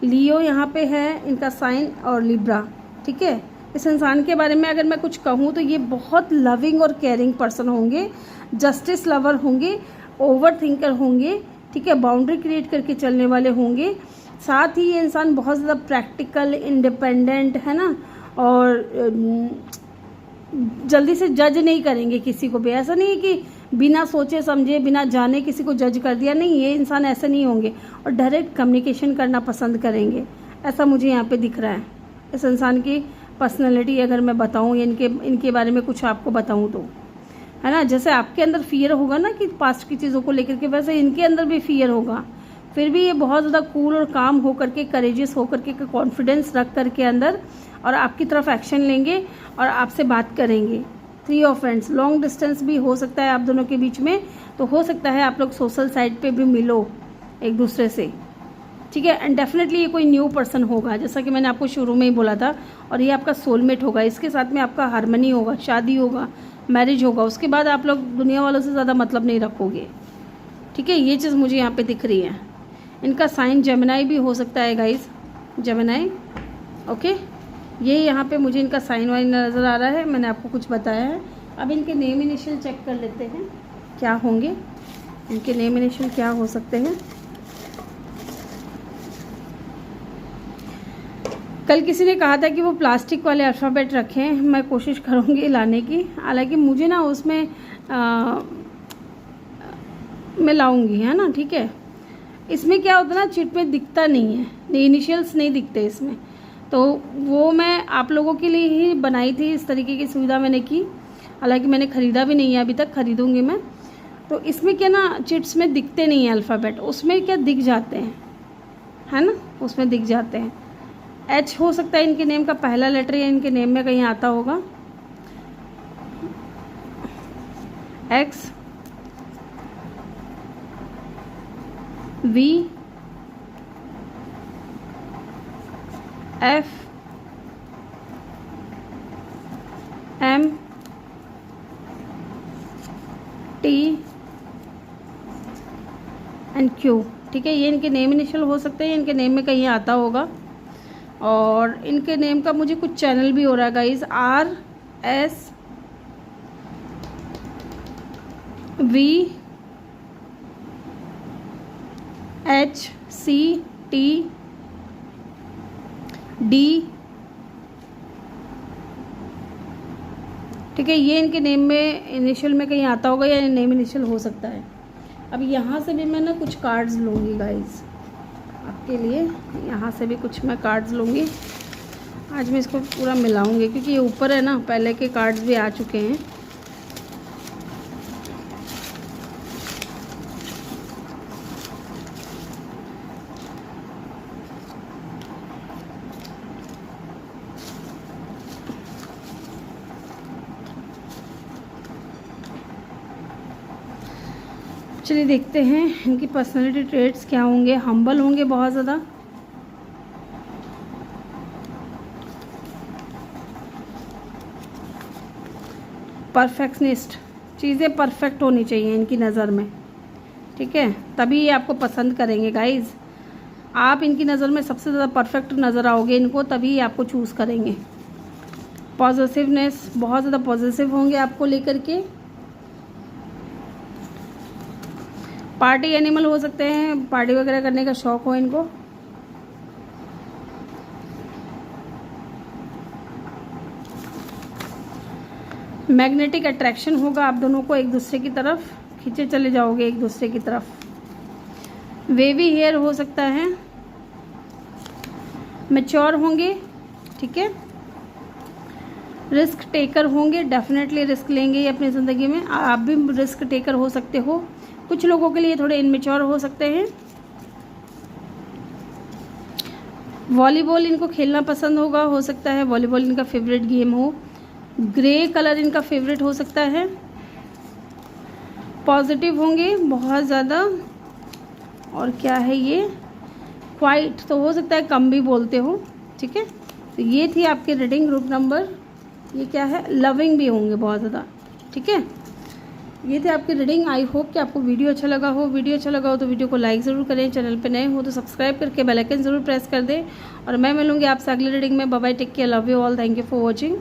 A: लियो यहाँ पे है इनका साइन, और लिब्रा, ठीक है। इस इंसान के बारे में अगर मैं कुछ कहूँ तो ये बहुत लविंग और केयरिंग पर्सन होंगे, जस्टिस लवर होंगे, ओवर थिंकर होंगे, ठीक है, बाउंड्री क्रिएट करके चलने वाले होंगे। साथ ही ये इंसान बहुत ज़्यादा प्रैक्टिकल, इंडिपेंडेंट, है ना, और जल्दी से जज नहीं करेंगे किसी को भी। ऐसा नहीं है कि बिना सोचे समझे, बिना जाने किसी को जज कर दिया, नहीं, ये इंसान ऐसे नहीं होंगे, और डायरेक्ट कम्युनिकेशन करना पसंद करेंगे, ऐसा मुझे यहाँ पे दिख रहा है। इस इंसान की पर्सनैलिटी अगर मैं बताऊँ, या इनके बारे में कुछ आपको बताऊँ तो, है ना, जैसे आपके अंदर फियर होगा ना कि पास्ट की चीज़ों को लेकर के, वैसे इनके अंदर भी फियर होगा, फिर भी ये बहुत ज़्यादा कूल और काम होकर के, करेजियस होकर के, कॉन्फिडेंस रख करके अंदर, और आपकी तरफ एक्शन लेंगे और आपसे बात करेंगे, 3 ऑफ फ्रेंड्स, लॉन्ग डिस्टेंस भी हो सकता है आप दोनों के बीच में, तो हो सकता है आप लोग सोशल साइट पे भी मिलो एक दूसरे से, ठीक है। एंड डेफिनेटली ये कोई न्यू पर्सन होगा, जैसा कि मैंने आपको शुरू में ही बोला था, और ये आपका सोलमेट होगा। इसके साथ में आपका हार्मनी होगा, शादी होगा, मैरिज होगा, उसके बाद आप लोग दुनिया वालों से ज़्यादा मतलब नहीं रखोगे, ठीक है। ये चीज़ मुझे यहाँ पे दिख रही है। इनका साइन जेमिनाई भी हो सकता है गाइस, जेमिनाई, ओके। ये यहाँ पे मुझे इनका साइन वाइन नज़र आ रहा है, मैंने आपको कुछ बताया है। अब इनके नेम इनिशियल चेक कर लेते हैं क्या होंगे, इनके नेम इनिशियल क्या हो सकते हैं। कल किसी ने कहा था कि वो प्लास्टिक वाले अल्फ़ाबेट रखें, मैं कोशिश करूँगी लाने की, हालांकि मुझे ना उसमें मैं लाऊंगी, है ना, ठीक है। इसमें क्या होता है ना, चिट में दिखता नहीं है, इनिशियल्स नहीं दिखते इसमें, तो वो मैं आप लोगों के लिए ही बनाई थी, इस तरीके की सुविधा मैंने की। हालांकि मैंने ख़रीदा भी नहीं है अभी तक, ख़रीदूँगी मैं। तो इसमें क्या ना, चिट्स में दिखते नहीं है अल्फ़ाबेट, उसमें क्या दिख जाते हैं, है ना, उसमें दिख जाते हैं। एच हो सकता है इनके नेम का पहला लेटर, या इनके नेम में कहीं आता होगा। X, V, F, M, T and Q, ठीक है। ये इनके नेम इनिशियल हो सकते हैं, इनके नेम में कहीं आता होगा। और इनके नेम का मुझे कुछ चैनल भी हो रहा है guys, R, S, V, H, C, T, D, ठीक है। ये इनके नेम में इनिशियल में कहीं आता होगा, या नेम इनिशियल हो सकता है। अब यहाँ से भी मैं ना कुछ कार्ड्स लूँगी गाइज आपके लिए, यहाँ से भी कुछ मैं कार्ड्स लूँगी। आज मैं इसको पूरा मिलाऊँगी, क्योंकि ये ऊपर है ना, पहले के कार्ड्स भी आ चुके हैं। चलिए देखते हैं इनकी पर्सनालिटी ट्रेट्स क्या होंगे। हम्बल होंगे बहुत ज़्यादा, परफेक्शनिस्ट, चीज़ें परफेक्ट होनी चाहिए इनकी नज़र में, ठीक है, तभी ये आपको पसंद करेंगे गाइज। आप इनकी नज़र में सबसे ज़्यादा परफेक्ट नज़र आओगे इनको, तभी ये आपको चूज़ करेंगे। पॉजिटिवनेस, बहुत ज़्यादा पॉजिटिव होंगे आपको लेकर के। पार्टी एनिमल हो सकते हैं, पार्टी वगैरह करने का शौक हो इनको। मैग्नेटिक अट्रैक्शन होगा आप दोनों को एक दूसरे की तरफ, खींचे चले जाओगे एक दूसरे की तरफ। वेवी हेयर हो सकता है। मैच्योर होंगे, ठीक है। रिस्क टेकर होंगे, डेफिनेटली रिस्क लेंगे ये अपनी ज़िंदगी में। आप भी रिस्क टेकर हो सकते हो। कुछ लोगों के लिए थोड़े इनमेच्योर हो सकते हैं। वॉलीबॉल इनको खेलना पसंद होगा, हो सकता है वॉलीबॉल इनका फेवरेट गेम हो। ग्रे कलर इनका फेवरेट हो सकता है। पॉजिटिव होंगे बहुत ज़्यादा। और क्या है ये, क्वाइट, तो हो सकता है कम भी बोलते हो, ठीक है। तो ये थी आपकी रीडिंग ग्रुप नंबर, ये क्या है, लविंग भी होंगे बहुत ज़्यादा, ठीक है। ये थे आपकी रीडिंग। आई होप कि आपको वीडियो अच्छा लगा हो। वीडियो अच्छा लगा हो तो वीडियो को लाइक ज़रूर करें। चैनल पे नए हो तो सब्सक्राइब करके बेल आइकन ज़रूर प्रेस कर दें। और मैं मिलूंगी आपसे अगली रीडिंग में। Bye bye, take care, love you all, thank you for watching.